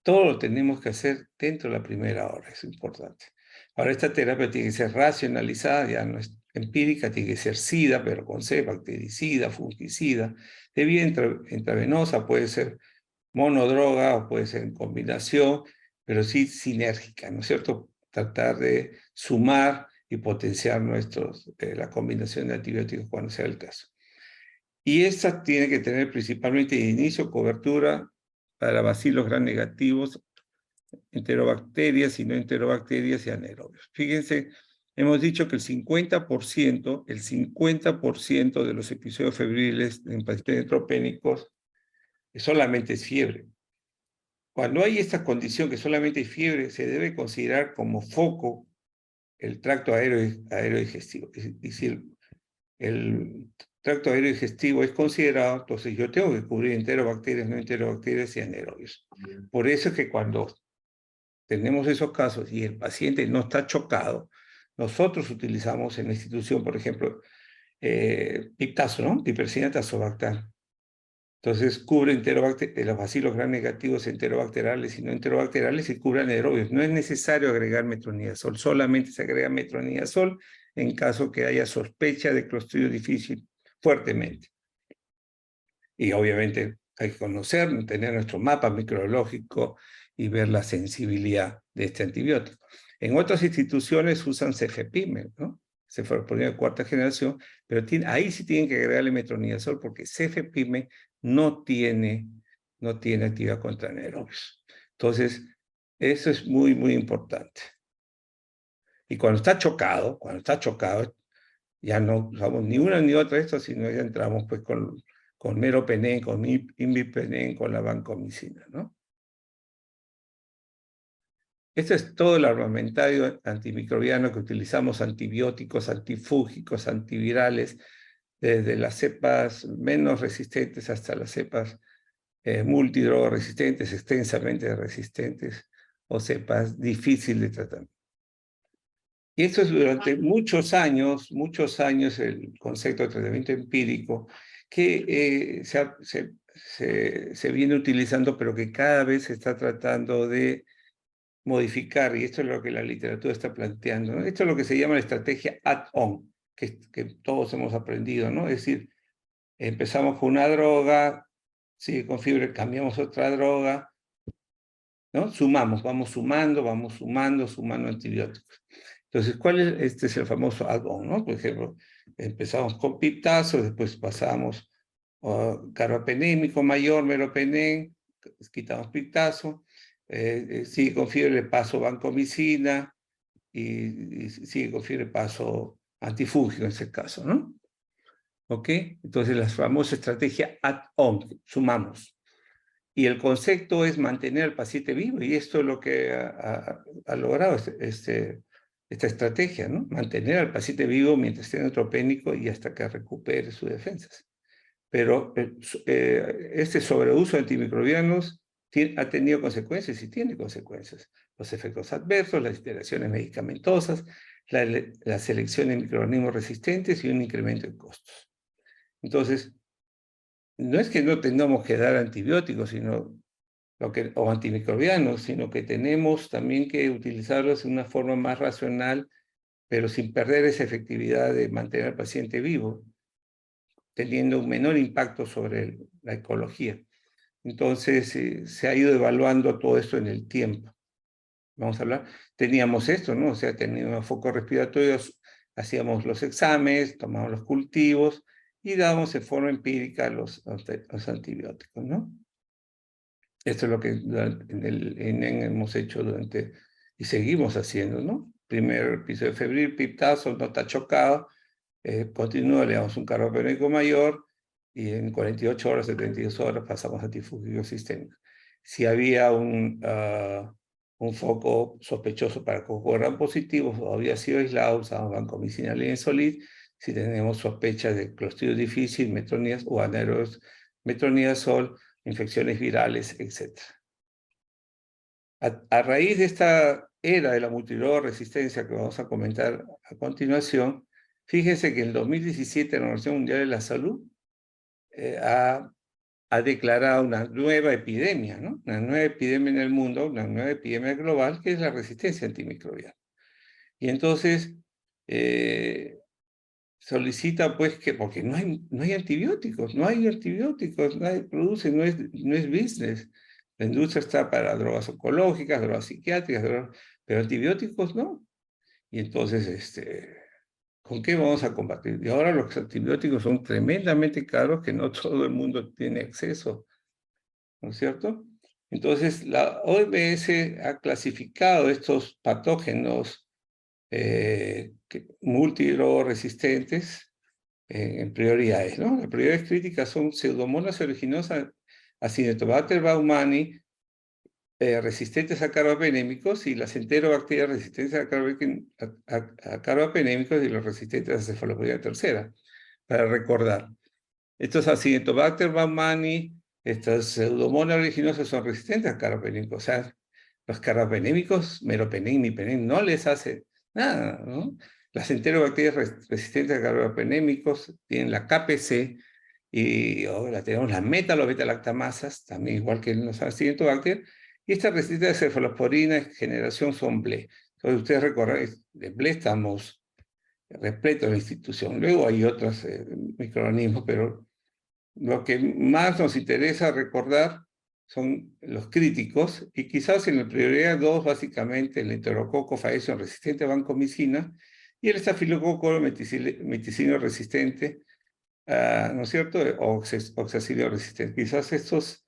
todo lo tenemos que hacer dentro de la primera hora, es importante. Ahora, esta terapia tiene que ser racionalizada, ya no es empírica, tiene que ser SIDA, pero con C, bactericida, fungicida, de vía intravenosa, puede ser monodroga o puede ser en combinación, pero sí sinérgica, ¿no es cierto? Tratar de sumar y potenciar la combinación de antibióticos cuando sea el caso. Y esta tiene que tener principalmente de inicio cobertura para bacilos gram negativos, enterobacterias y no enterobacterias y anaerobios. Fíjense, hemos dicho que el 50% de los episodios febriles en pacientes neutropénicos solamente es fiebre. Cuando hay esta condición que solamente hay fiebre, se debe considerar como foco el tracto aerodigestivo. Es decir, el tracto aerodigestivo es considerado, entonces yo tengo que cubrir enterobacterias, no enterobacterias y anaerobios. Por eso es que cuando tenemos esos casos y el paciente no está chocado, nosotros utilizamos en la institución, por ejemplo, Piptazo, ¿no? Piperacina tazobactam. Entonces cubre los bacilos gram negativos enterobacterales y no enterobacterales y cubre anaerobios. No es necesario agregar metronidazol, solamente se agrega metronidazol en caso que haya sospecha de Clostridium difficile fuertemente. Y obviamente hay que conocer, tener nuestro mapa microbiológico y ver la sensibilidad de este antibiótico. En otras instituciones usan cefepime, ¿no? Cefalopamida de cuarta generación, pero ahí sí tienen que agregarle metronidazol porque cefepime no tiene actividad contra anaerobios. Entonces, eso es muy, muy importante. Y cuando está chocado, ya no usamos ni una ni otra de estas, sino ya entramos pues con meropenem, con imipenem, con la vancomicina, ¿no? Este es todo el armamentario antimicrobiano que utilizamos, antibióticos, antifúngicos, antivirales, desde las cepas menos resistentes hasta las cepas multidroga resistentes, extensamente resistentes, o cepas difíciles de tratamiento. Y esto es durante muchos años el concepto de tratamiento empírico que se viene utilizando, pero que cada vez se está tratando de modificar, y esto es lo que la literatura está planteando, ¿no? Esto es lo que se llama la estrategia add-on, que todos hemos aprendido, ¿no? Es decir, empezamos con una droga, sigue con fiebre, cambiamos otra droga, ¿no? Vamos sumando antibióticos. Entonces, este es el famoso add-on, ¿no? Por ejemplo, empezamos con Piptazo, después pasamos a carbapenémico mayor, meropenem, quitamos Piptazo, sigue con fiebre, paso vancomicina, y sigue con fiebre, paso antifúngico en ese caso, ¿no? ¿Ok? Entonces, la famosa estrategia add-on, sumamos. Y el concepto es mantener al paciente vivo, y esto es lo que ha logrado esta estrategia, ¿no? Mantener al paciente vivo mientras esté neutropénico y hasta que recupere sus defensas. Pero este sobreuso de antimicrobianos ha tenido consecuencias y tiene consecuencias. Los efectos adversos, las interacciones medicamentosas, la selección de microorganismos resistentes y un incremento en costos. Entonces, no es que no tengamos que dar antibióticos o antimicrobianos, sino que tenemos también que utilizarlos de una forma más racional, pero sin perder esa efectividad de mantener al paciente vivo, teniendo un menor impacto sobre la ecología. Entonces, se ha ido evaluando todo esto en el tiempo. Vamos a hablar. Teníamos esto, ¿no? O sea, teníamos focos respiratorios, hacíamos los exámenes, tomábamos los cultivos y dábamos de forma empírica los antibióticos, ¿no? Esto es lo que en el ENEN hemos hecho y seguimos haciendo, ¿no? Primer episodio febril, piptazo, no está chocado, continúa, le damos un carbapenémico mayor y en 48 horas, 72 horas pasamos a antifúngico sistémico. Si había un foco sospechoso para cocos gram positivos o había sido aislado, usamos vancomicina linezolid. Si tenemos sospechas de clostridio difícil, metronías o anaerobios, metronidazol, infecciones virales, etc. A raíz de esta era de la multidrogoresistencia que vamos a comentar a continuación, fíjense que en 2017 la Organización Mundial de la Salud ha declarado una nueva epidemia, ¿no? Una nueva epidemia en el mundo, una nueva epidemia global, que es la resistencia antimicrobiana. Y entonces solicita pues que, porque no hay antibióticos, nadie produce, no es business. La industria está para drogas oncológicas, drogas psiquiátricas, pero antibióticos no. Y entonces, ¿con qué vamos a combatir? Y ahora los antibióticos son tremendamente caros que no todo el mundo tiene acceso, ¿no es cierto? Entonces, la OMS ha clasificado estos patógenos multidrogorresistentes en prioridades, ¿no? Las prioridades críticas son Pseudomonas aeruginosa, Acinetobacter baumannii, resistentes a carbapenémicos, y las enterobacterias resistentes a carbapenémicos y los resistentes a cefalopodia tercera, para recordar. Estos Acinetobacter baumannii, estas Pseudomonas aeruginosa son resistentes a carbapenémicos. O sea, los carbapenémicos, meropenem, imipenem, no les hace nada, ¿no? Las enterobacterias resistentes a carbapenémicos tienen la KPC, y ahora tenemos las metalobeta-lactamasas, también igual que en los Acinetobacter, y estas resistentes a cefalosporina generación son BLE. Entonces ustedes recordarán, de BLE estamos repletos en la institución. Luego hay otros microorganismos, pero lo que más nos interesa recordar son los críticos, y quizás en la prioridad 2, básicamente, el Enterococo faecio resistente a vancomicina y el estafilococo meticilino resistente, ¿no es cierto?, oxacilio resistente. Quizás estos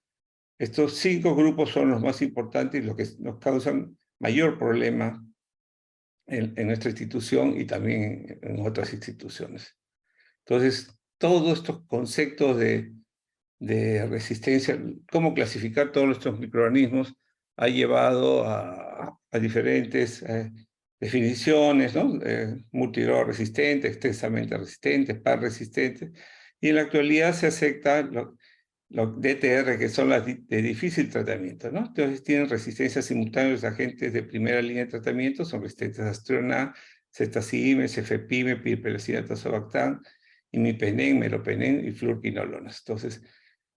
5 grupos son los más importantes y los que nos causan mayor problema en nuestra institución y también en otras instituciones. Entonces, todos estos conceptos de resistencia, cómo clasificar todos estos microorganismos, ha llevado a diferentes definiciones, ¿no? Multidrog resistente, extensamente resistente, par resistente, y en la actualidad se acepta los DTR, que son las de difícil tratamiento, ¿no? Entonces tienen resistencia simultánea a los agentes de primera línea de tratamiento, son resistentes a Astrona, Cetacime, Cefepime, Piperacina, Tazobactam, imipenem, meropenem y fluorquinolonas. Entonces,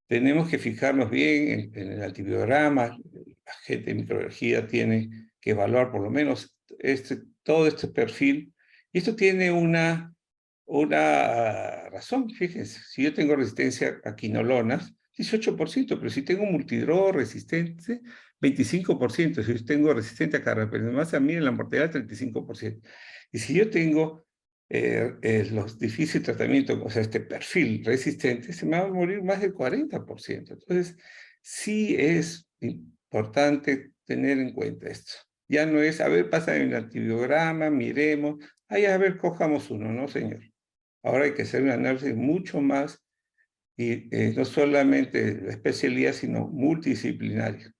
tenemos que fijarnos bien en el antibiograma. La gente de microbiología tiene que evaluar por lo menos todo este perfil. Y esto tiene una razón, fíjense. Si yo tengo resistencia a quinolonas, 18%, pero si tengo multidrog resistente, 25%. Si yo tengo resistente a carbapenemasa, miren la mortalidad, 35%. Y si yo tengo los difíciles tratamientos, o sea, este perfil resistente, se me va a morir más del 40%. Entonces, sí es importante tener en cuenta esto. Ya no es, a ver, pasa en el antibiograma, miremos, a ver, cojamos uno, ¿no, señor? Ahora hay que hacer un análisis mucho más, y no solamente de especialidad, sino multidisciplinario,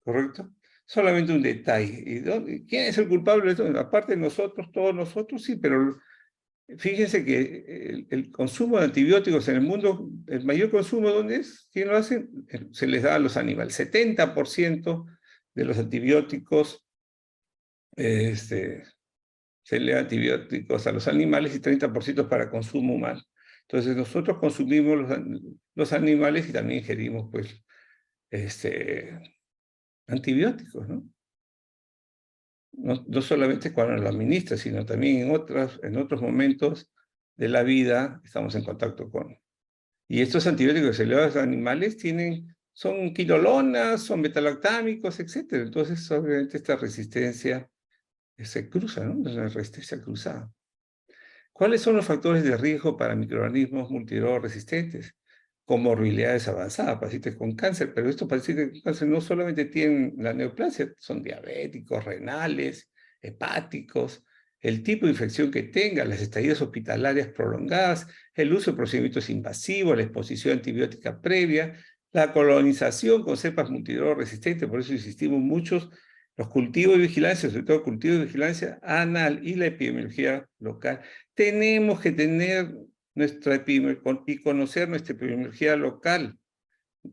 ¿correcto? Solamente un detalle. ¿Y quién es el culpable de esto? Aparte de nosotros, todos nosotros, sí, pero Fíjense que el consumo de antibióticos en el mundo, el mayor consumo, ¿dónde es? ¿Quién lo hace? Se les da a los animales. 70% de los antibióticos, se le da antibióticos a los animales y 30% para consumo humano. Entonces nosotros consumimos los animales y también ingerimos, pues, antibióticos, ¿no? No solamente cuando lo administra, sino también en otros momentos de la vida estamos en contacto con. Y estos antibióticos que se le dan a los animales son quinolonas, son betalactámicos, etc. Entonces, obviamente, esta resistencia se cruza, ¿no? Es una resistencia cruzada. ¿Cuáles son los factores de riesgo para microorganismos multidrogos resistentes? Comorbilidades avanzadas, pacientes con cáncer, pero estos pacientes con cáncer no solamente tienen la neoplasia, son diabéticos, renales, hepáticos, el tipo de infección que tengan, las estadías hospitalarias prolongadas, el uso de procedimientos invasivos, la exposición antibiótica previa, la colonización con cepas multidrogos resistentes, por eso insistimos muchos, los cultivos de vigilancia, sobre todo cultivos de vigilancia anal y la epidemiología local. Tenemos que tener nuestra epidemiología y conocer nuestra epidemiología local.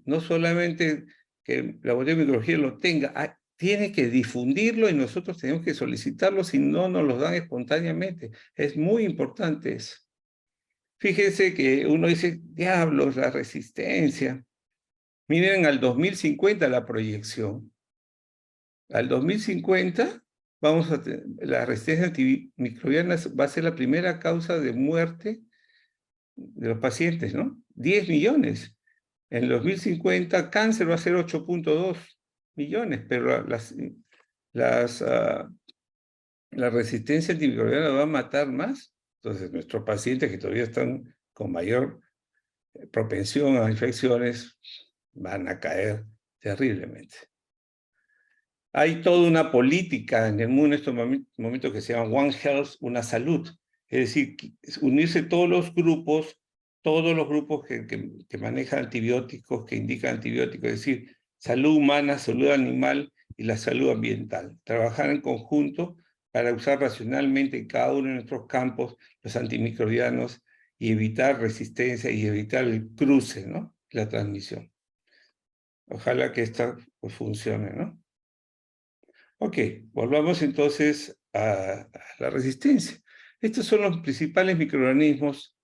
No solamente que el laboratorio de microbiología lo tenga, tiene que difundirlo y nosotros tenemos que solicitarlo, si no nos lo dan espontáneamente. Es muy importante eso. Fíjense que uno dice, diablos, la resistencia. Miren al 2050 la proyección. Al 2050 la resistencia antimicrobiana va a ser la primera causa de muerte de los pacientes, ¿no? 10 millones. En el 2050 cáncer va a ser 8.2 millones, pero la resistencia antimicrobiana va a matar más. Entonces nuestros pacientes que todavía están con mayor propensión a infecciones van a caer terriblemente. Hay toda una política en el mundo en estos momentos que se llama One Health, una salud. Es decir, unirse todos los grupos que manejan antibióticos, que indican antibióticos, es decir, salud humana, salud animal y la salud ambiental. Trabajar en conjunto para usar racionalmente en cada uno de nuestros campos los antimicrobianos y evitar resistencia y evitar el cruce, ¿no? La transmisión. Ojalá que esto pues, funcione, ¿no? Ok, volvamos entonces a la resistencia. Estos son los principales microorganismos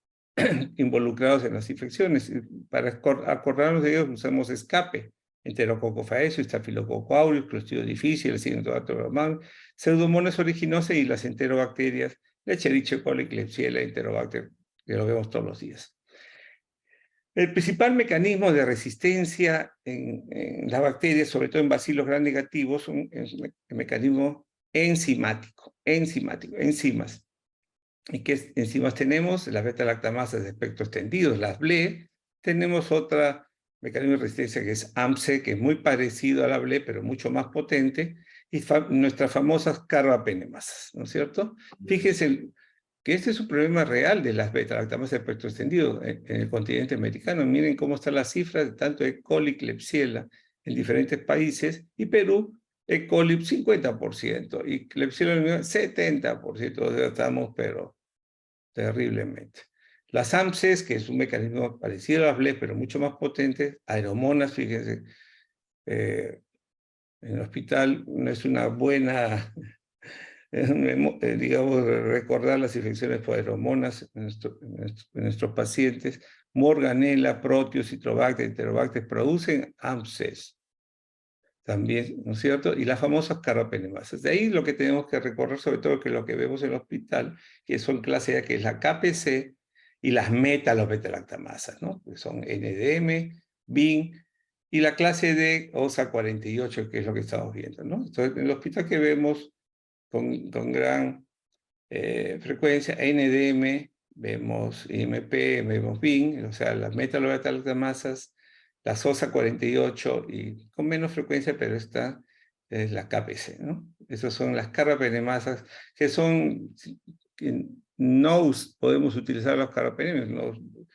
involucrados en las infecciones. Para acordarnos de ellos usamos escape, Enterococcus faecio, Staphylococcus aureus, Clostridium difficile, Acinetobacter baumannii, Pseudomonas aeruginosa y las enterobacterias, la Escherichia coli, Klebsiella, Enterobacter, que lo vemos todos los días. El principal mecanismo de resistencia en las bacterias, sobre todo en bacilos gram negativos, es el mecanismo enzimático, enzimas. ¿Y qué enzimas tenemos? Las beta-lactamasas de espectro extendido, las BLE. Tenemos otro mecanismo de resistencia que es AMSE, que es muy parecido a la BLE, pero mucho más potente, y nuestras famosas carbapenemasas, ¿no es cierto? Fíjense que este es un problema real de las beta-lactamasas de espectro extendido en el continente americano. Miren cómo están las cifras de tanto E. coli, Klebsiella en diferentes países, y Perú, E. coli 50%, y Klebsiella 70%, o sea, estamos, pero terriblemente. Las AMSES, que es un mecanismo parecido a las BLE, pero mucho más potente, aeromonas, fíjense, en el hospital no es una buena... digamos, recordar las infecciones por aeromonas en nuestros pacientes. Morganella, Proteus, Citrobacter, Enterobacter producen AMSES también, ¿no es cierto? Y las famosas carbapenemasas. De ahí lo que tenemos que recorrer, sobre todo, que lo que vemos en el hospital, que son clase A, que es la KPC, y las metalobeta-lactamasas, ¿no? Que son NDM, BIN, y la clase D, OSA 48, que es lo que estamos viendo, ¿no? Entonces, en el hospital que vemos con gran frecuencia, NDM, vemos IMP, vemos BIN, o sea, las metalobeta-lactamasas, las OSA 48 y con menos frecuencia, pero esta es la KPC, ¿no? Esas son las carbapenemasas que son, que no podemos utilizar los carbapenémicos, no,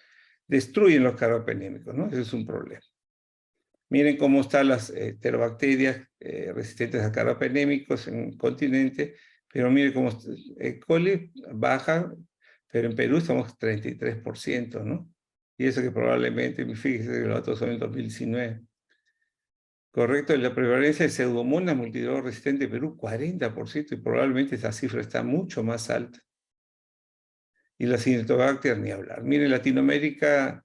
destruyen los carbapenémicos, ¿no? Ese es un problema. Miren cómo están las enterobacterias resistentes a carbapenémicos en el continente, pero miren cómo E. coli baja, pero en Perú estamos 33%, ¿no? Y eso que probablemente, fíjese que los datos son en 2019. Correcto, la prevalencia de Pseudomonas multidroga resistente en Perú, 40%, y probablemente esa cifra está mucho más alta. Y la Acinetobacter, ni hablar. Miren, Latinoamérica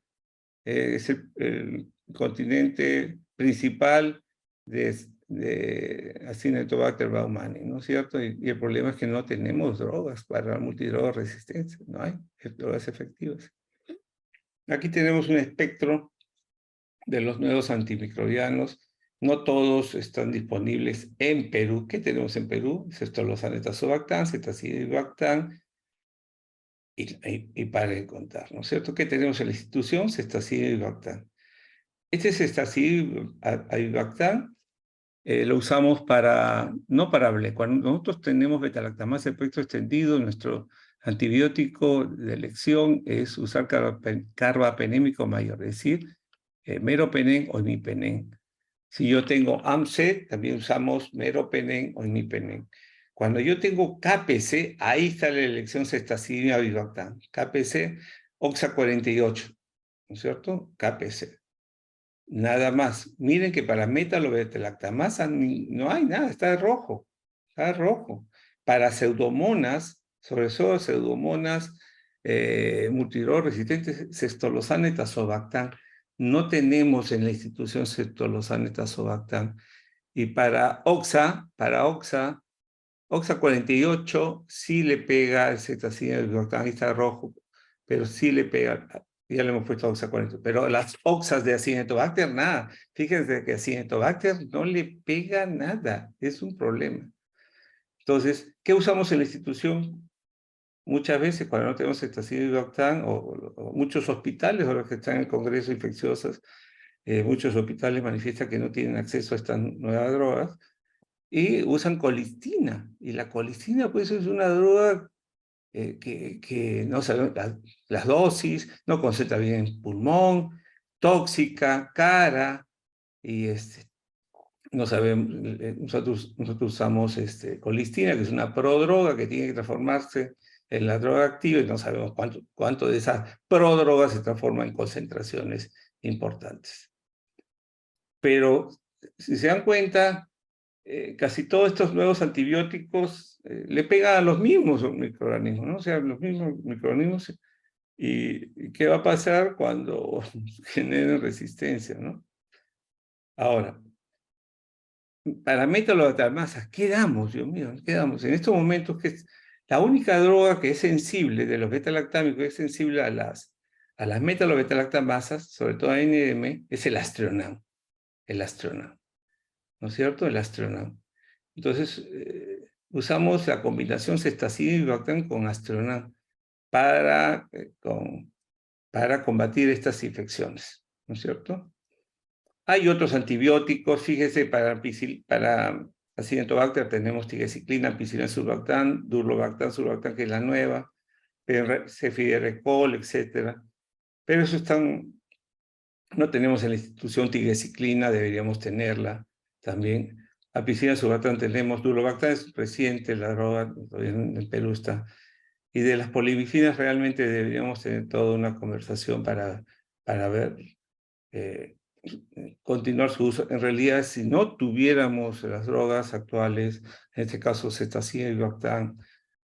es el continente principal de Acinetobacter baumannii, ¿no es cierto? Y el problema es que no tenemos drogas para multidroga resistencia, no hay drogas efectivas. Aquí tenemos un espectro de los nuevos antimicrobianos. No todos están disponibles en Perú. ¿Qué tenemos en Perú? Cestolozane etazobactam, cetazidibactam, y para de contar, ¿no es cierto? ¿Qué tenemos en la institución? Cetazidibactam. Este cetazidibactam lo usamos no para BLE. Cuando nosotros tenemos beta-lactamasa de espectro extendido, nuestro antibiótico de elección es usar carbapenémico mayor, es decir, meropenem o imipenem. Si yo tengo AMC, también usamos meropenem o imipenem. Cuando yo tengo KPC, ahí está la elección cetazidima-bivactam. KPC, OXA 48, ¿no es cierto? KPC. Nada más. Miren que para metalobeta-lactamasa no hay nada, está rojo. Está rojo. Para pseudomonas, sobre todo pseudomonas multidroga resistentes, cestolozane etazobactam, no tenemos en la institución cestolozane etazobactam. Y para OXA 48 sí le pega el cetazidima-bivactam, ahí está rojo, pero sí le pega. Ya le hemos puesto OXA 40, pero las OXAs de Acinetobacter, nada. Fíjense que Acinetobacter no le pega nada, es un problema. Entonces, ¿qué usamos en la institución? Muchas veces cuando no tenemos cetazidima-bivactam, o muchos hospitales, o los que están en el Congreso Infecciosas, muchos hospitales manifiestan que no tienen acceso a estas nuevas drogas, y usan colistina, y la colistina pues es una droga que no sabemos las dosis, no concentra bien en pulmón, tóxica, cara, y no sabemos, nosotros usamos colistina, que es una prodroga que tiene que transformarse en la droga activa, y no sabemos cuánto de esas prodrogas se transforma en concentraciones importantes. Pero, si se dan cuenta, casi todos estos nuevos antibióticos le pegan a los mismos microorganismos, ¿no? O sea, los mismos microorganismos. ¿Y qué va a pasar cuando generen resistencia, no? Ahora, para metalobactamasas, ¿qué damos, Dios mío? ¿Qué damos? En estos momentos, que es la única droga que es sensible de los beta-lactámicos, es sensible a las metalobeta-lactamasas, sobre todo a NM, es el Astronam. El Astronam. ¿No es cierto? El Astronam. Entonces, usamos la combinación cetazidima-bivactam con Astronam para combatir estas infecciones, ¿no es cierto? Hay otros antibióticos, fíjese, para Acinetobacter tenemos tigecyclina, ampicilina, surbactam, durlobactam, surbactam, que es la nueva, cefiderocol, etc. Pero eso no tenemos en la institución tigecyclina, deberíamos tenerla también. Ampicilina, surbactam tenemos, durlobactam es reciente, la droga en el Perú está. Y de las polibifinas realmente deberíamos tener toda una conversación para ver, continuar su uso. En realidad, si no tuviéramos las drogas actuales, en este caso cetazidima-bivactam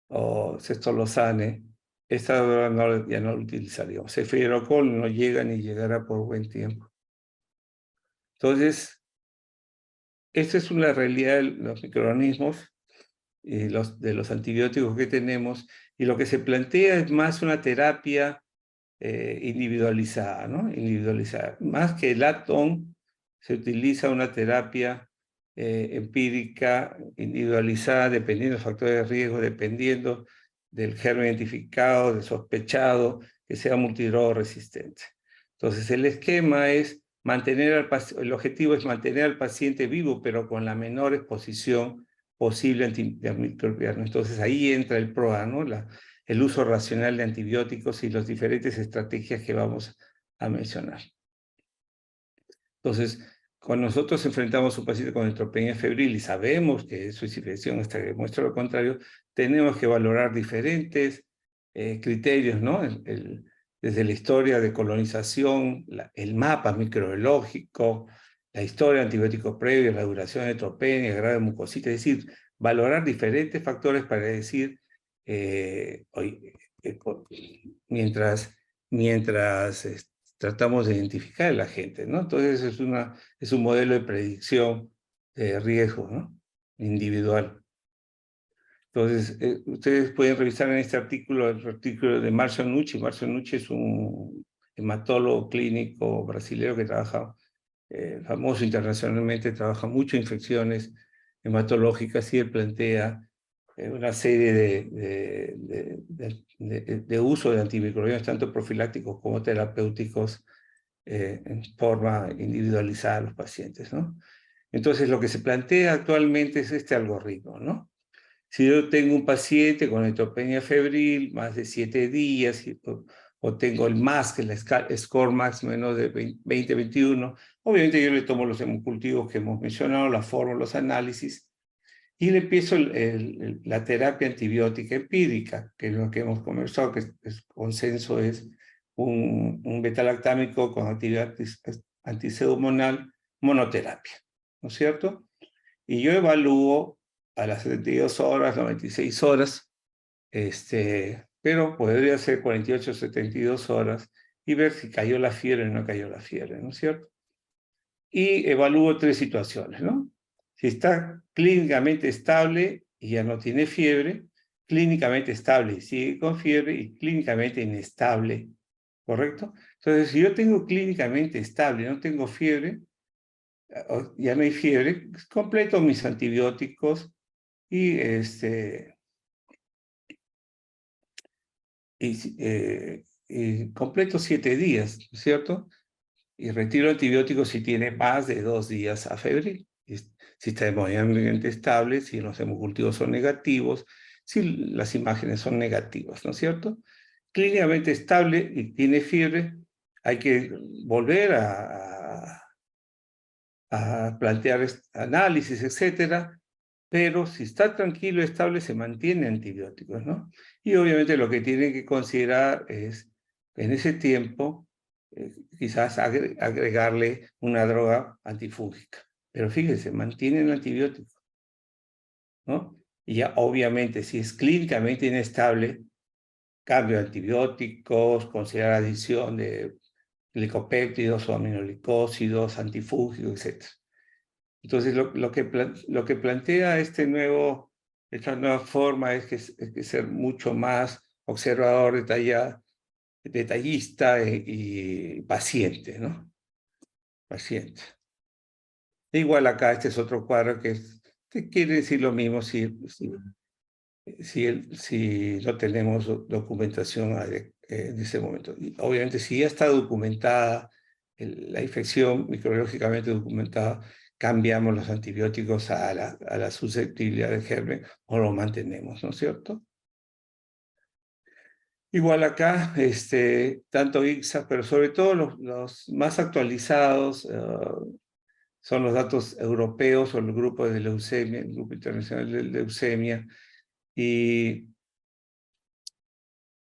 o cestolozane, esta droga ya no la utilizaríamos. Cefiderocol no llega ni llegará por buen tiempo. Entonces, esta es una realidad de los microorganismos y de los antibióticos que tenemos, y lo que se plantea es más una terapia individualizada, ¿no? Individualizada. Más que el ATON, se utiliza una terapia empírica, individualizada, dependiendo de factores de riesgo, dependiendo del germen identificado, del sospechado, que sea multidroga resistente. Entonces, el esquema es el objetivo es mantener al paciente vivo, pero con la menor exposición posible antimicrobiano. Entonces, ahí entra el PROA, ¿no? El uso racional de antibióticos y las diferentes estrategias que vamos a mencionar. Entonces, cuando nosotros enfrentamos a un paciente con neutropenia febril y sabemos que es su infección hasta que demuestra lo contrario, tenemos que valorar diferentes criterios, ¿no? Desde la historia de colonización, el mapa microbiológico, la historia de antibióticos previos, la duración de neutropenia, el grado de mucositis, es decir, valorar diferentes factores para decir, mientras tratamos de identificar a la gente, ¿no? Entonces es un modelo de predicción de riesgo, ¿no? Individual. Entonces, ustedes pueden revisar en este artículo, el artículo de Marcio Nucci. Marcio Nucci es un hematólogo clínico brasileño que trabaja, famoso internacionalmente, trabaja mucho en infecciones hematológicas, y él plantea una serie de uso de antimicrobianos, tanto profilácticos como terapéuticos, en forma individualizada a los pacientes, ¿no? Entonces, lo que se plantea actualmente es este algoritmo, ¿no? Si yo tengo un paciente con neutropenia febril, más de 7 días, o tengo el MAS, que es el score max menos de 20-21, obviamente yo le tomo los hemocultivos que hemos mencionado, la fórmula, los análisis, y le empiezo la terapia antibiótica empírica, que es lo que hemos conversado, que es consenso, es un betalactámico con actividad antiseumonal, monoterapia, ¿no es cierto? Y yo evalúo a las 72 horas, 96 horas, pero podría ser 48, 72 horas, y ver si cayó la fiebre o no cayó la fiebre, ¿no es cierto? Y evalúo 3 situaciones, ¿no? Si está clínicamente estable y ya no tiene fiebre, clínicamente estable y sigue con fiebre, y clínicamente inestable, ¿correcto? Entonces, si yo tengo clínicamente estable y no tengo fiebre, ya no hay fiebre, completo mis antibióticos y completo 7 días, ¿no es cierto? Y retiro antibióticos si tiene más de 2 días a febril. Si está hemodinámicamente estable, si los hemocultivos son negativos, si las imágenes son negativas, ¿no es cierto? Clínicamente estable y tiene fiebre, hay que volver a plantear análisis, etcétera, pero si está tranquilo y estable, se mantiene antibióticos, ¿no? Y obviamente lo que tienen que considerar es, en ese tiempo, quizás agregarle una droga antifúngica. Pero fíjense, mantienen antibióticos, ¿no? Y ya obviamente, si es clínicamente inestable, cambio de antibióticos, considerar adición de glicopéptidos o aminoglicósidos, antifúngicos, etc. Entonces, lo que plantea esta nueva forma es que ser mucho más observador, detallista y paciente, ¿no? Paciente. Igual acá, este es otro cuadro que quiere decir lo mismo si no tenemos documentación en ese momento. Y obviamente, si ya está documentada la infección microbiológicamente documentada, cambiamos los antibióticos a la susceptibilidad del germen o lo mantenemos, ¿no es cierto? Igual acá, tanto ICSA, pero sobre todo los más actualizados son los datos europeos o el grupo de leucemia, el Grupo Internacional de Leucemia, y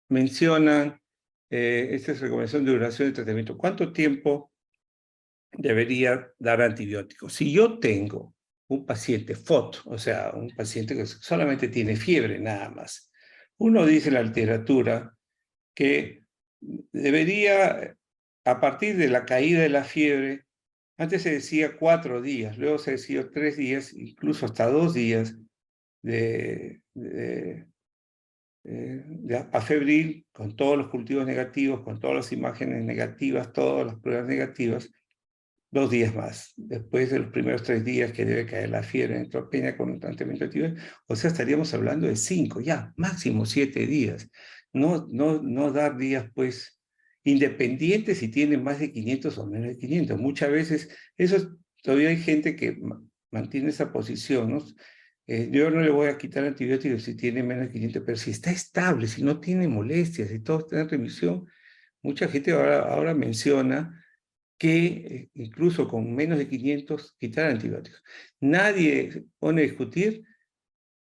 mencionan, esta es recomendación de duración de tratamiento. ¿Cuánto tiempo debería dar antibióticos? Si yo tengo un paciente FOT, o sea, un paciente que solamente tiene fiebre nada más, uno dice en la literatura que debería, a partir de la caída de la fiebre, antes se decía 4 días, luego se decía 3 días, incluso hasta 2 días de afebril, con todos los cultivos negativos, con todas las imágenes negativas, todas las pruebas negativas, 2 días más, después de los primeros 3 días que debe caer la fiebre en neutropenia con un tratamiento activo. O sea, estaríamos hablando de 5, ya, máximo 7 días. No dar días, pues, independientes si tienen más de 500 o menos de 500. Muchas veces, todavía hay gente que mantiene esa posición, ¿no? Yo no le voy a quitar antibióticos si tiene menos de 500, pero si está estable, si no tiene molestias, si todo está en remisión, mucha gente ahora menciona que incluso con menos de 500 quitar antibióticos. Nadie pone a discutir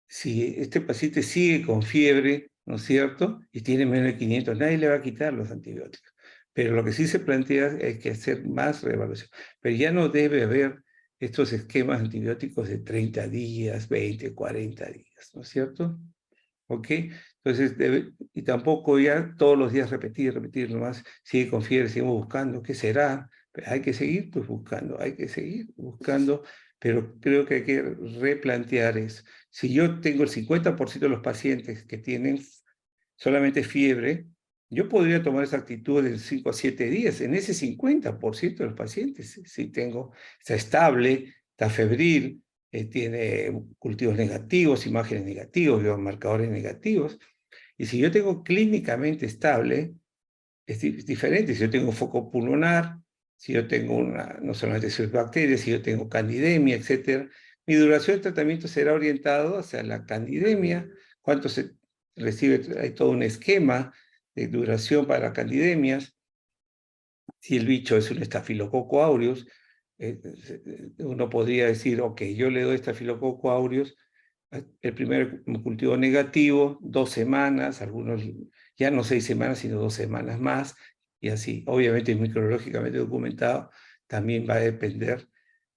si este paciente sigue con fiebre ¿no es cierto? Y tiene menos de 500, nadie le va a quitar los antibióticos. Pero lo que sí se plantea es que hacer más reevaluación. Pero ya no debe haber estos esquemas antibióticos de 30 días, 20, 40 días, ¿no es cierto? ¿Ok? Entonces, y tampoco ya todos los días repetir nomás, sigue con fiebre, seguimos buscando, ¿qué será? Pero hay que seguir pues buscando, hay que seguir buscando, pero creo que hay que replantear eso. Si yo tengo el 50% de los pacientes que tienen solamente fiebre, yo podría tomar esa actitud en 5 a 7 días. En ese 50% de los pacientes, si está estable, está febril, tiene cultivos negativos, imágenes negativos, biomarcadores negativos, y si yo tengo clínicamente estable, es diferente. Si yo tengo foco pulmonar, si yo tengo no solamente bacterias, si yo tengo candidemia, etc., mi duración de tratamiento será orientado hacia la candidemia, cuánto se recibe, hay todo un esquema de duración para candidemias. Si el bicho es un estafilococo aureus, uno podría decir, ok, yo le doy estafilococo aureus, el primer cultivo negativo, 2 semanas, algunos ya no 6 semanas, sino 2 semanas más, y así. Obviamente, microbiológicamente documentado, también va a depender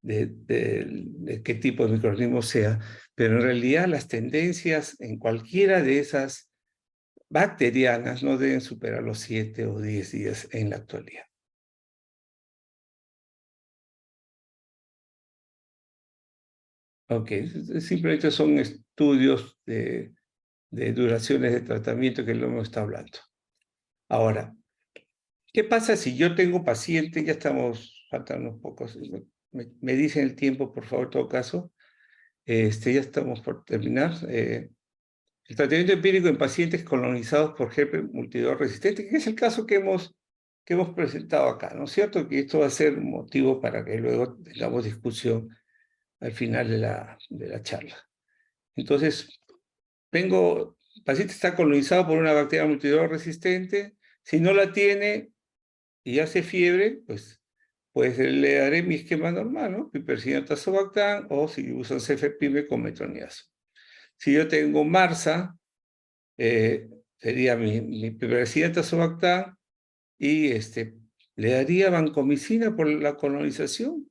de qué tipo de microorganismo sea, pero en realidad las tendencias en cualquiera de esas bacterianas no deben superar los 7 o 10 días en la actualidad. Ok, simplemente son estudios de duraciones de tratamiento que lo hemos estado hablando. Ahora, ¿qué pasa si yo tengo paciente? Ya estamos, faltan unos pocos, me dicen el tiempo, por favor, en todo caso. Ya estamos por terminar. El tratamiento empírico en pacientes colonizados por herpes multidor resistente, que es el caso que hemos presentado acá, ¿no es cierto? Que esto va a ser un motivo para que luego tengamos discusión al final de la charla. Entonces, el paciente está colonizado por una bacteria multidor resistente. Si no la tiene y hace fiebre, pues le daré mi esquema normal, ¿no? Piperacillina tazobactam, o si usan cefepime con metronidazol. Si yo tengo MARSA, sería mi piperacillina tazobactam y le daría vancomicina por la colonización.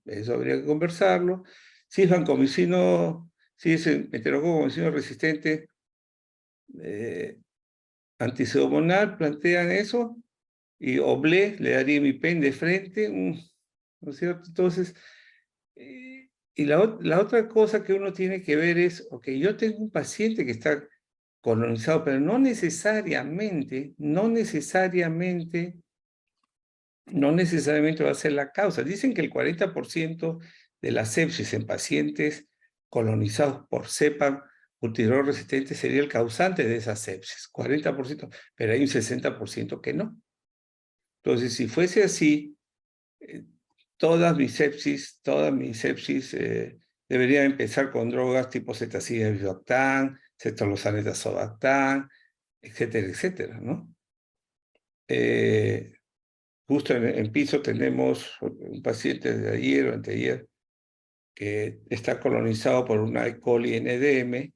Eso habría que conversarlo. Si es vancomicino, si es enterococo vancomicino resistente, antipseudomonal, plantean eso, y oblé, le daría mi pen de frente, ¿no es cierto? Entonces, y la otra cosa que uno tiene que ver es, ok, yo tengo un paciente que está colonizado, pero no necesariamente va a ser la causa. Dicen que el 40% de la sepsis en pacientes colonizados por cepa multidrol resistente sería el causante de esa sepsis, 40%, pero hay un 60% que no. Entonces, si fuese así, todas mis sepsis deberían empezar con drogas tipo cetazidime-bifloctán, cetalozane-tazobactam, etcétera, etcétera, ¿no? Justo en piso tenemos un paciente de ayer o anteayer que está colonizado por una E. coli NDM,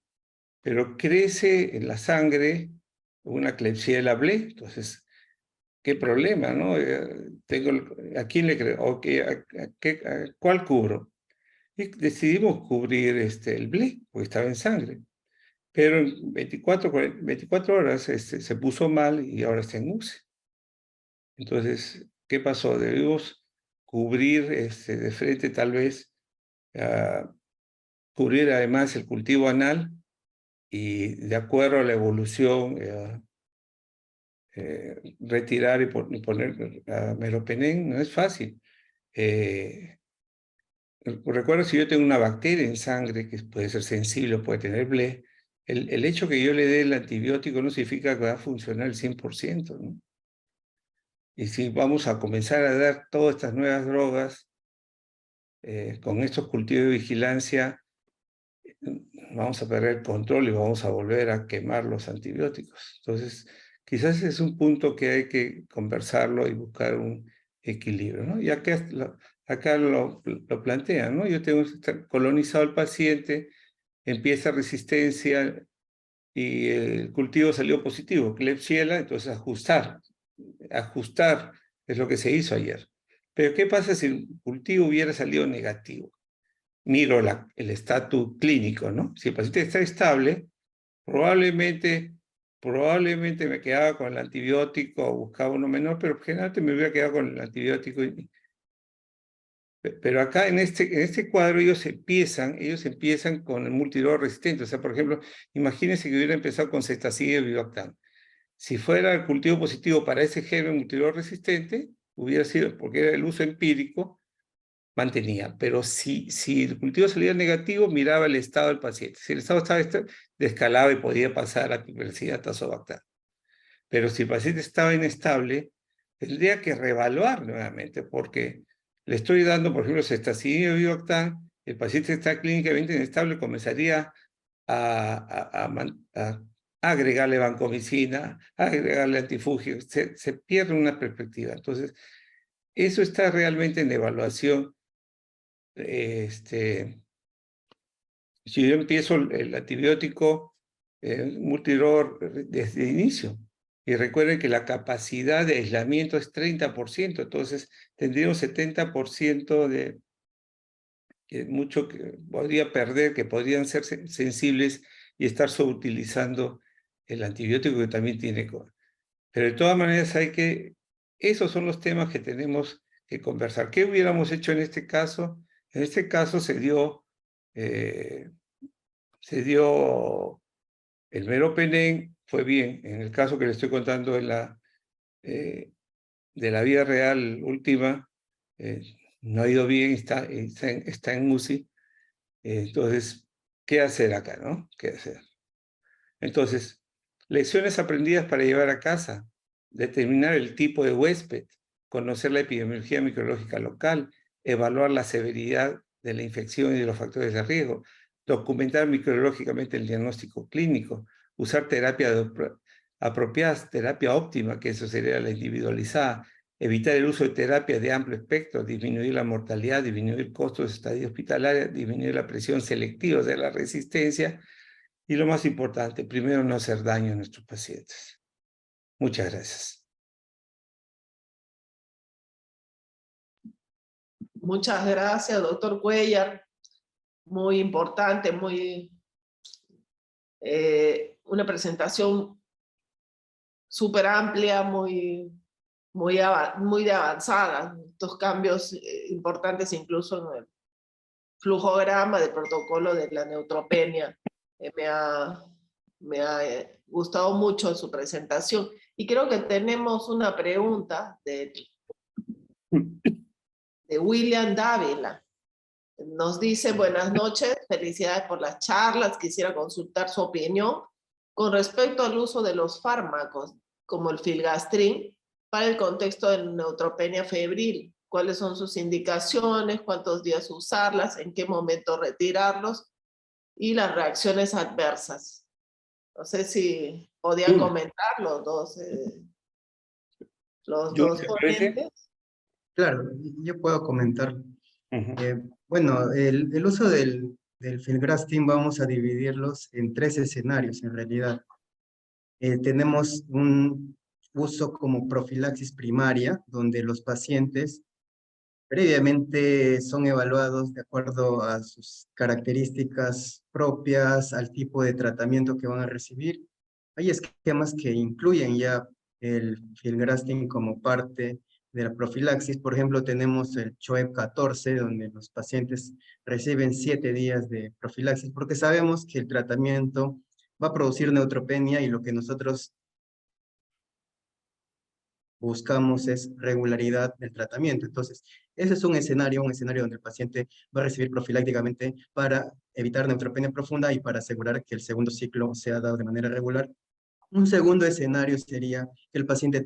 pero crece en la sangre una Klebsiella blé. Entonces, qué problema, ¿no? ¿A quién le creo? ¿Cuál cubro? Y decidimos cubrir el blé, porque estaba en sangre. Pero en 24 horas se puso mal y ahora está en UCI. Entonces, ¿qué pasó? Debimos cubrir de frente tal vez, cubrir además el cultivo anal y de acuerdo a la evolución retirar y poner meropenem. No es fácil. Recuerdo, si yo tengo una bacteria en sangre que puede ser sensible, puede tener blé, el hecho que yo le dé el antibiótico no significa que va a funcionar al 100%, ¿no? Y si vamos a comenzar a dar todas estas nuevas drogas con estos cultivos de vigilancia, vamos a perder el control y vamos a volver a quemar los antibióticos. Entonces, quizás es un punto que hay que conversarlo y buscar un equilibrio, ¿no? Y acá lo plantean, ¿no? Yo tengo colonizado al paciente, empieza resistencia y el cultivo salió positivo, Klebsiella, entonces ajustar es lo que se hizo ayer. Pero ¿qué pasa si el cultivo hubiera salido negativo? Miro el estatus clínico, ¿no? Si el paciente está estable, probablemente me quedaba con el antibiótico o buscaba uno menor, pero generalmente me hubiera quedado con el antibiótico. Pero acá en este cuadro ellos empiezan con el multidrog resistente. O sea, por ejemplo, imagínense que hubiera empezado con ceftazidime y bivactam. Si fuera el cultivo positivo para ese germen multidrog resistente, hubiera sido, porque era el uso empírico, mantenía. Pero si el cultivo salía negativo, miraba el estado del paciente. Si el estado estaba descalaba y podía pasar a piperacillina tazobactam. Pero si el paciente estaba inestable, tendría que reevaluar nuevamente, porque le estoy dando, por ejemplo, ceftazidime o bivactam, el paciente está clínicamente inestable, comenzaría a agregarle vancomicina, a agregarle antifúngico, se pierde una perspectiva. Entonces, eso está realmente en evaluación. Si yo empiezo el antibiótico multidrog desde el inicio, y recuerden que la capacidad de aislamiento es 30%, entonces tendría un 70% de mucho que podría perder, que podrían ser sensibles y estar sobreutilizando el antibiótico que también tiene. Pero de todas maneras esos son los temas que tenemos que conversar. ¿Qué hubiéramos hecho en este caso? En este caso se dio el meropenem, fue bien. En el caso que le estoy contando de la vida real última, no ha ido bien, está en UCI. Entonces, ¿qué hacer acá, no? ¿Qué hacer? Entonces, lecciones aprendidas para llevar a casa: determinar el tipo de huésped, conocer la epidemiología microbiológica local, evaluar la severidad de la infección y de los factores de riesgo, documentar microbiológicamente el diagnóstico clínico, usar terapia apropiada, terapia óptima, que eso sería la individualizada, evitar el uso de terapias de amplio espectro, disminuir la mortalidad, disminuir costos de estadía hospitalaria, disminuir la presión selectiva de la resistencia, y lo más importante, primero, no hacer daño a nuestros pacientes. Muchas gracias. Muchas gracias, doctor Cuellar. Muy importante, una presentación súper amplia, muy de avanzada. Estos cambios importantes incluso en el flujograma del protocolo de la neutropenia. Me ha gustado mucho su presentación. Y creo que tenemos una pregunta de William Dávila. Nos dice: buenas noches, felicidades por las charlas, quisiera consultar su opinión con respecto al uso de los fármacos, como el filgastrin, para el contexto de neutropenia febril. ¿Cuáles son sus indicaciones? ¿Cuántos días usarlas? ¿En qué momento retirarlos? Y las reacciones adversas. No sé si podían comentar los dos ponentes. Claro, yo puedo comentar. Bueno, el uso del filgrastim vamos a dividirlos en 3 escenarios en realidad. Tenemos un uso como profilaxis primaria, donde los pacientes previamente son evaluados de acuerdo a sus características propias, al tipo de tratamiento que van a recibir. Hay esquemas que incluyen ya el filgrastim como parte de la profilaxis. Por ejemplo, tenemos el CHOEP 14, donde los pacientes reciben 7 días de profilaxis, porque sabemos que el tratamiento va a producir neutropenia y lo que nosotros buscamos es regularidad del tratamiento. Entonces, ese es un escenario donde el paciente va a recibir profilácticamente para evitar neutropenia profunda y para asegurar que el segundo ciclo sea dado de manera regular. Un segundo escenario sería que el paciente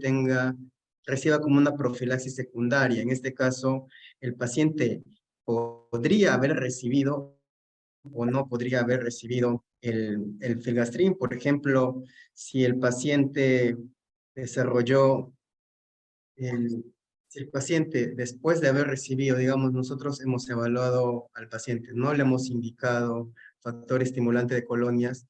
reciba como una profilaxis secundaria. En este caso, el paciente podría haber recibido o no podría haber recibido el filgastrin. Por ejemplo, si el paciente desarrolló si el paciente, después de haber recibido, digamos, nosotros hemos evaluado al paciente, no le hemos indicado factor estimulante de colonias,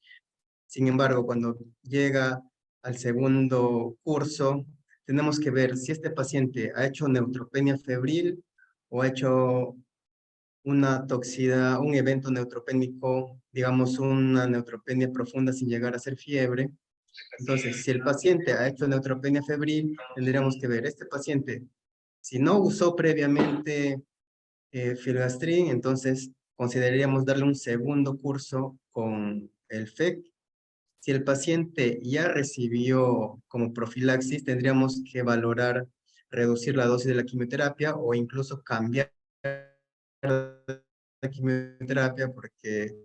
Sin embargo, cuando llega al segundo curso, tenemos que ver si este paciente ha hecho neutropenia febril o ha hecho una toxicidad, un evento neutropénico, digamos una neutropenia profunda sin llegar a ser fiebre. Entonces, si el paciente ha hecho neutropenia febril, tendríamos que ver este paciente, si no usó previamente filgastrin, entonces consideraríamos darle un segundo curso con el FEC. Si el paciente ya recibió como profilaxis, tendríamos que valorar reducir la dosis de la quimioterapia o incluso cambiar la quimioterapia porque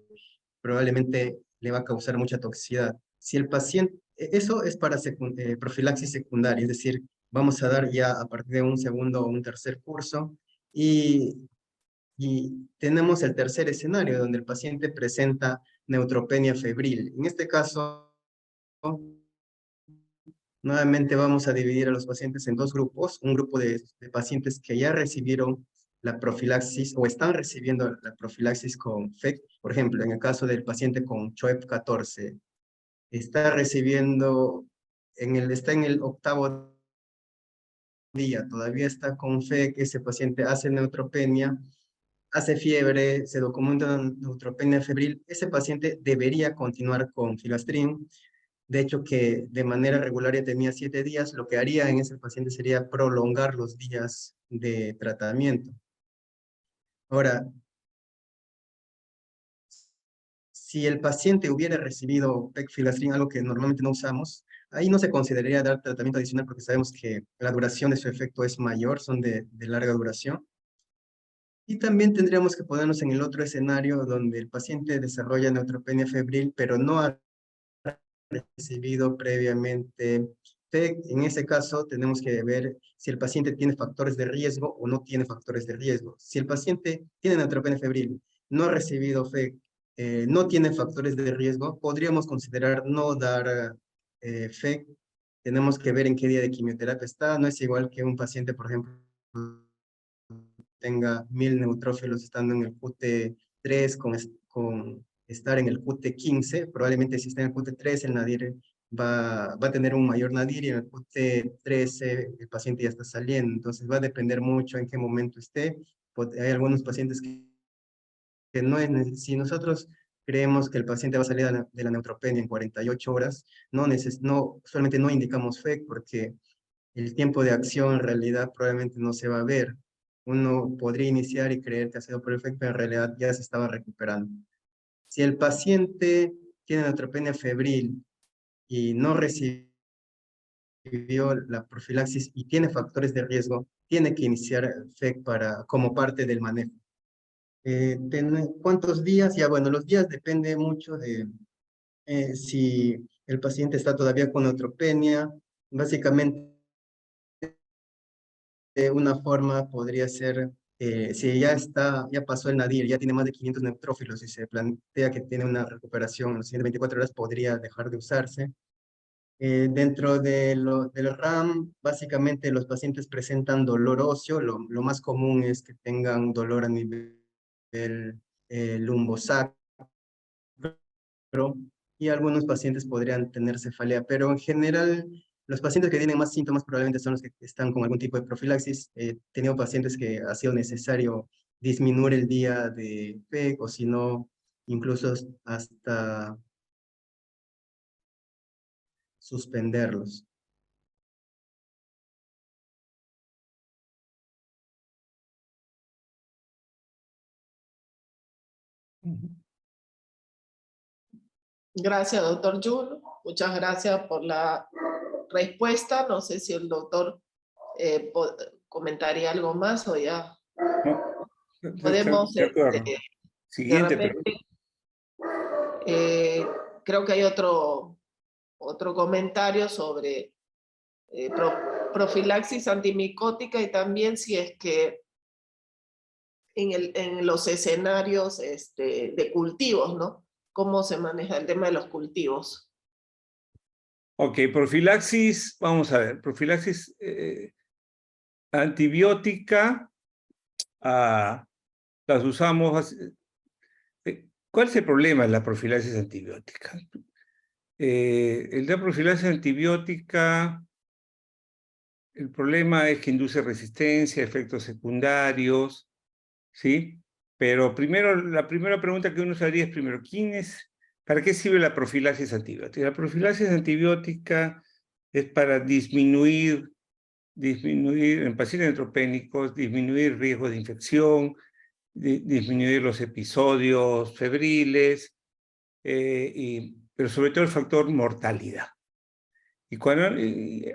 probablemente le va a causar mucha toxicidad. Si el paciente, eso es para profilaxis secundaria, es decir, vamos a dar ya a partir de un segundo o un tercer curso y tenemos el tercer escenario donde el paciente presenta neutropenia febril. En este caso, nuevamente vamos a dividir a los pacientes en dos grupos, un grupo de pacientes que ya recibieron la profilaxis o están recibiendo la profilaxis con FEC. Por ejemplo, en el caso del paciente con CHOEP 14, está recibiendo, está en el octavo día, todavía está con FEC, ese paciente hace neutropenia, hace fiebre, se documenta una neutropenia febril, ese paciente debería continuar con filastrin. De hecho, que de manera regular ya tenía 7 días, lo que haría en ese paciente sería prolongar los días de tratamiento. Ahora, si el paciente hubiera recibido pegfilgrastim, algo que normalmente no usamos, ahí no se consideraría dar tratamiento adicional porque sabemos que la duración de su efecto es mayor, son de larga duración. Y también tendríamos que ponernos en el otro escenario donde el paciente desarrolla neutropenia febril, pero no ha recibido previamente TEC. En ese caso, tenemos que ver si el paciente tiene factores de riesgo o no tiene factores de riesgo. Si el paciente tiene neutropenia febril, no ha recibido FEC, no tiene factores de riesgo, podríamos considerar no dar FEC. Tenemos que ver en qué día de quimioterapia está. No es igual que un paciente, por ejemplo, tenga 1000 neutrófilos estando en el QT3 con estar en el QT15, probablemente si está en el QT3 el nadir va a tener un mayor nadir y en el QT13 el paciente ya está saliendo, entonces va a depender mucho en qué momento esté. Hay algunos pacientes que no es, si nosotros creemos que el paciente va a salir de la neutropenia en 48 horas, solamente no indicamos FEC porque el tiempo de acción en realidad probablemente no se va a ver. Uno podría iniciar y creer que ha sido por efecto, pero en realidad ya se estaba recuperando. Si el paciente tiene neutropenia febril y no recibió la profilaxis y tiene factores de riesgo, tiene que iniciar FEC como parte del manejo. ¿Cuántos días? Ya bueno, los días depende mucho de si el paciente está todavía con neutropenia. Básicamente, una forma podría ser, si ya pasó el nadir, ya tiene más de 500 neutrófilos y se plantea que tiene una recuperación en las siguientes 24 horas, podría dejar de usarse. Dentro del RAM, básicamente los pacientes presentan dolor óseo, lo más común es que tengan dolor a nivel lumbosacro, y algunos pacientes podrían tener cefalea, pero en general los pacientes que tienen más síntomas probablemente son los que están con algún tipo de profilaxis. He tenido pacientes que ha sido necesario disminuir el día de PEC o si no, incluso hasta suspenderlos. Gracias, doctor Yul. Muchas gracias por la respuesta. No sé si el doctor comentaría algo más o ya No, podemos, de acuerdo. de Siguiente repente, pregunta. creo que hay otro comentario sobre profilaxis antimicótica y también si es que en los escenarios de cultivos, ¿no? ¿Cómo se maneja el tema de los cultivos? Ok, profilaxis, vamos a ver, profilaxis antibiótica, las usamos. ¿Cuál es el problema de la profilaxis antibiótica? El de profilaxis antibiótica, el problema es que induce resistencia, efectos secundarios, ¿sí? Pero primero, la primera pregunta que uno se haría es primero, ¿para qué sirve la profilaxis antibiótica? La profilaxis antibiótica es para disminuir en pacientes neutropénicos, disminuir riesgos de infección, disminuir los episodios febriles, pero sobre todo el factor mortalidad. Y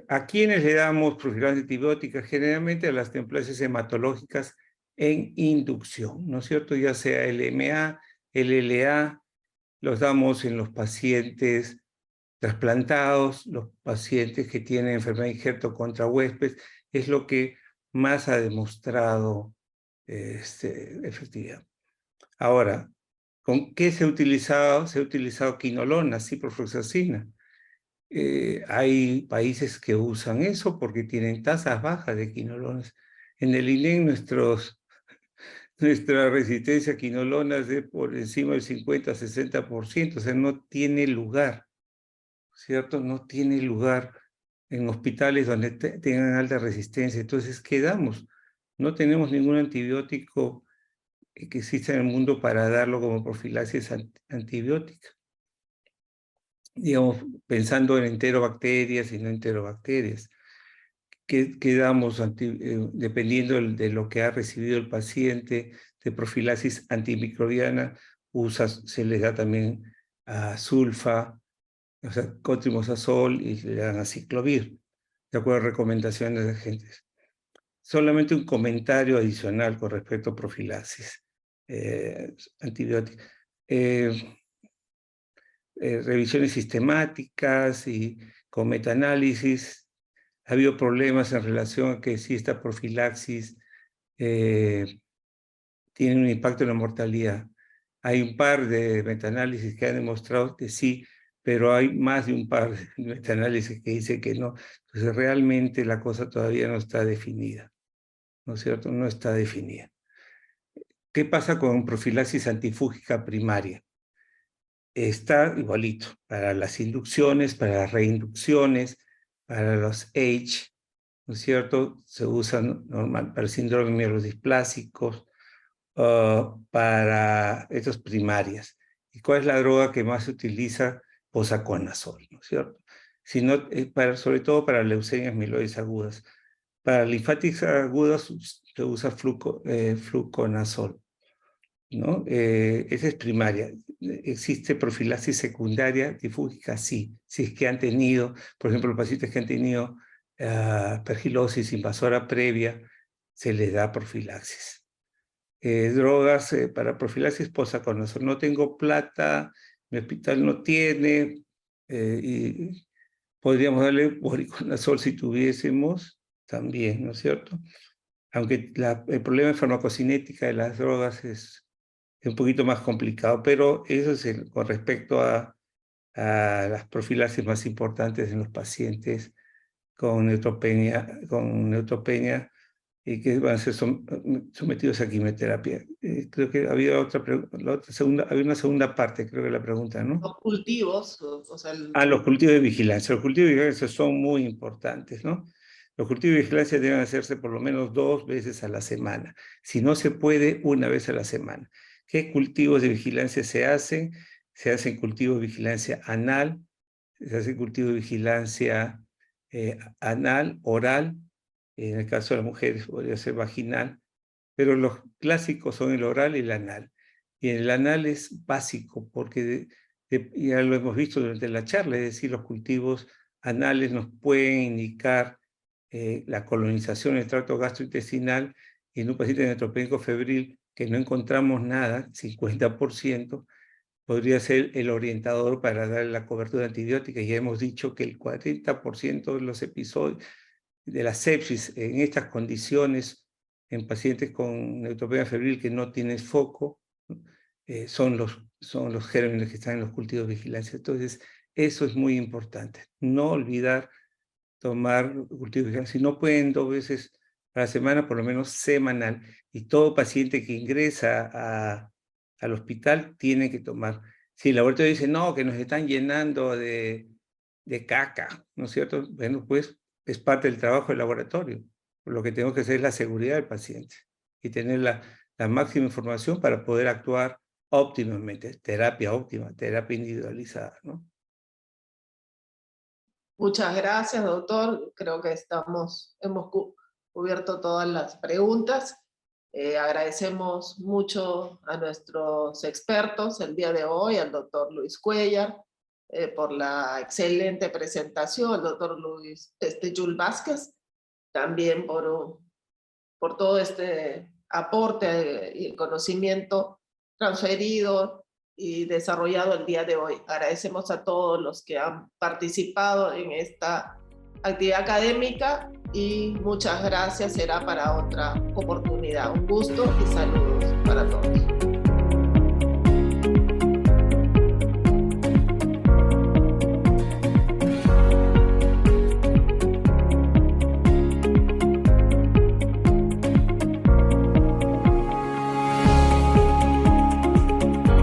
¿a quiénes le damos profilaxis antibiótica? Generalmente a las neoplasias hematológicas en inducción, ¿no es cierto? Ya sea LMA, LLA, los damos en los pacientes trasplantados, los pacientes que tienen enfermedad de injerto contra huéspedes, es lo que más ha demostrado efectividad. Ahora, ¿con qué se ha utilizado? Se ha utilizado quinolona, ciprofloxacina. Hay países que usan eso porque tienen tasas bajas de quinolonas. En el INEM nuestra resistencia a quinolonas es de por encima del 50-60%, o sea, no tiene lugar, ¿cierto? No tiene lugar en hospitales donde tengan alta resistencia. Entonces, ¿qué damos? No tenemos ningún antibiótico que exista en el mundo para darlo como profilaxis antibiótica. Digamos, pensando en enterobacterias y no enterobacterias. ¿Qué damos dependiendo de lo que ha recibido el paciente de profilaxis antimicrobiana? Se les da también a sulfa, o sea, cotrimoxazol, y le dan aciclovir, de acuerdo a recomendaciones de agentes. Solamente un comentario adicional con respecto a profilaxis antibiótica. Revisiones sistemáticas y con metaanálisis. Ha habido problemas en relación a que si esta profilaxis tiene un impacto en la mortalidad. Hay un par de metaanálisis que han demostrado que sí, pero hay más de un par de metaanálisis que dicen que no. Entonces realmente la cosa todavía no está definida, ¿no es cierto? No está definida. ¿Qué pasa con profilaxis antifúngica primaria? Está igualito para las inducciones, para las reinducciones, para los H, ¿no es cierto? Se usan normal para el síndrome mielodisplásicos, para estas primarias. ¿Y cuál es la droga que más se utiliza? Posaconazol, ¿no es cierto? Sobre todo para leucemias mieloides agudas. Para linfáticas agudas se usa fluconazol, ¿no? Esa es primaria. ¿Existe profilaxis secundaria difúngica? Sí. Si es que han tenido, por ejemplo, los pacientes que han tenido aspergilosis invasora previa, se les da profilaxis. Drogas para profilaxis, posaconazol. No tengo plata, mi hospital no tiene, y podríamos darle voriconazol si tuviésemos también, ¿no es cierto? Aunque el problema de farmacocinética de las drogas es un poquito más complicado, pero eso es con respecto a las profilaxis más importantes en los pacientes con neutropenia y que van a ser sometidos a quimioterapia. Creo que había había una segunda parte, creo que la pregunta, ¿no? Los cultivos, o sea... Los cultivos de vigilancia. Los cultivos de vigilancia son muy importantes, ¿no? Los cultivos de vigilancia deben hacerse por lo menos 2 veces a la semana. Si no se puede, 1 vez a la semana. ¿Qué cultivos de vigilancia se hacen? Se hacen cultivos de vigilancia anal, se hace cultivo de vigilancia anal, oral, en el caso de las mujeres podría ser vaginal, pero los clásicos son el oral y el anal. Y el anal es básico porque ya lo hemos visto durante la charla, es decir, los cultivos anales nos pueden indicar la colonización del tracto gastrointestinal, y en un paciente neutropénico febril que no encontramos nada, 50%, podría ser el orientador para dar la cobertura antibiótica. Ya hemos dicho que el 40% de los episodios de la sepsis en estas condiciones, en pacientes con neutropenia febril que no tienen foco, son los gérmenes que están en los cultivos de vigilancia. Entonces, eso es muy importante. No olvidar tomar cultivos de vigilancia. Si no pueden 2 veces a la semana, por lo menos semanal. Y todo paciente que ingresa al hospital tiene que tomar Si el laboratorio dice, no, que nos están llenando de caca, ¿no es cierto? Bueno, pues es parte del trabajo del laboratorio. Lo que tenemos que hacer es la seguridad del paciente y tener la máxima información para poder actuar óptimamente, terapia óptima, terapia individualizada, ¿no? Muchas gracias, doctor. Creo que hemos cubierto todas las preguntas. Agradecemos mucho a nuestros expertos el día de hoy, al doctor Luis Cuéllar, por la excelente presentación, al doctor Jules Vázquez, también por todo este aporte y conocimiento transferido y desarrollado el día de hoy. Agradecemos a todos los que han participado en esta actividad académica y muchas gracias. Será para otra oportunidad. Un gusto y saludos para todos.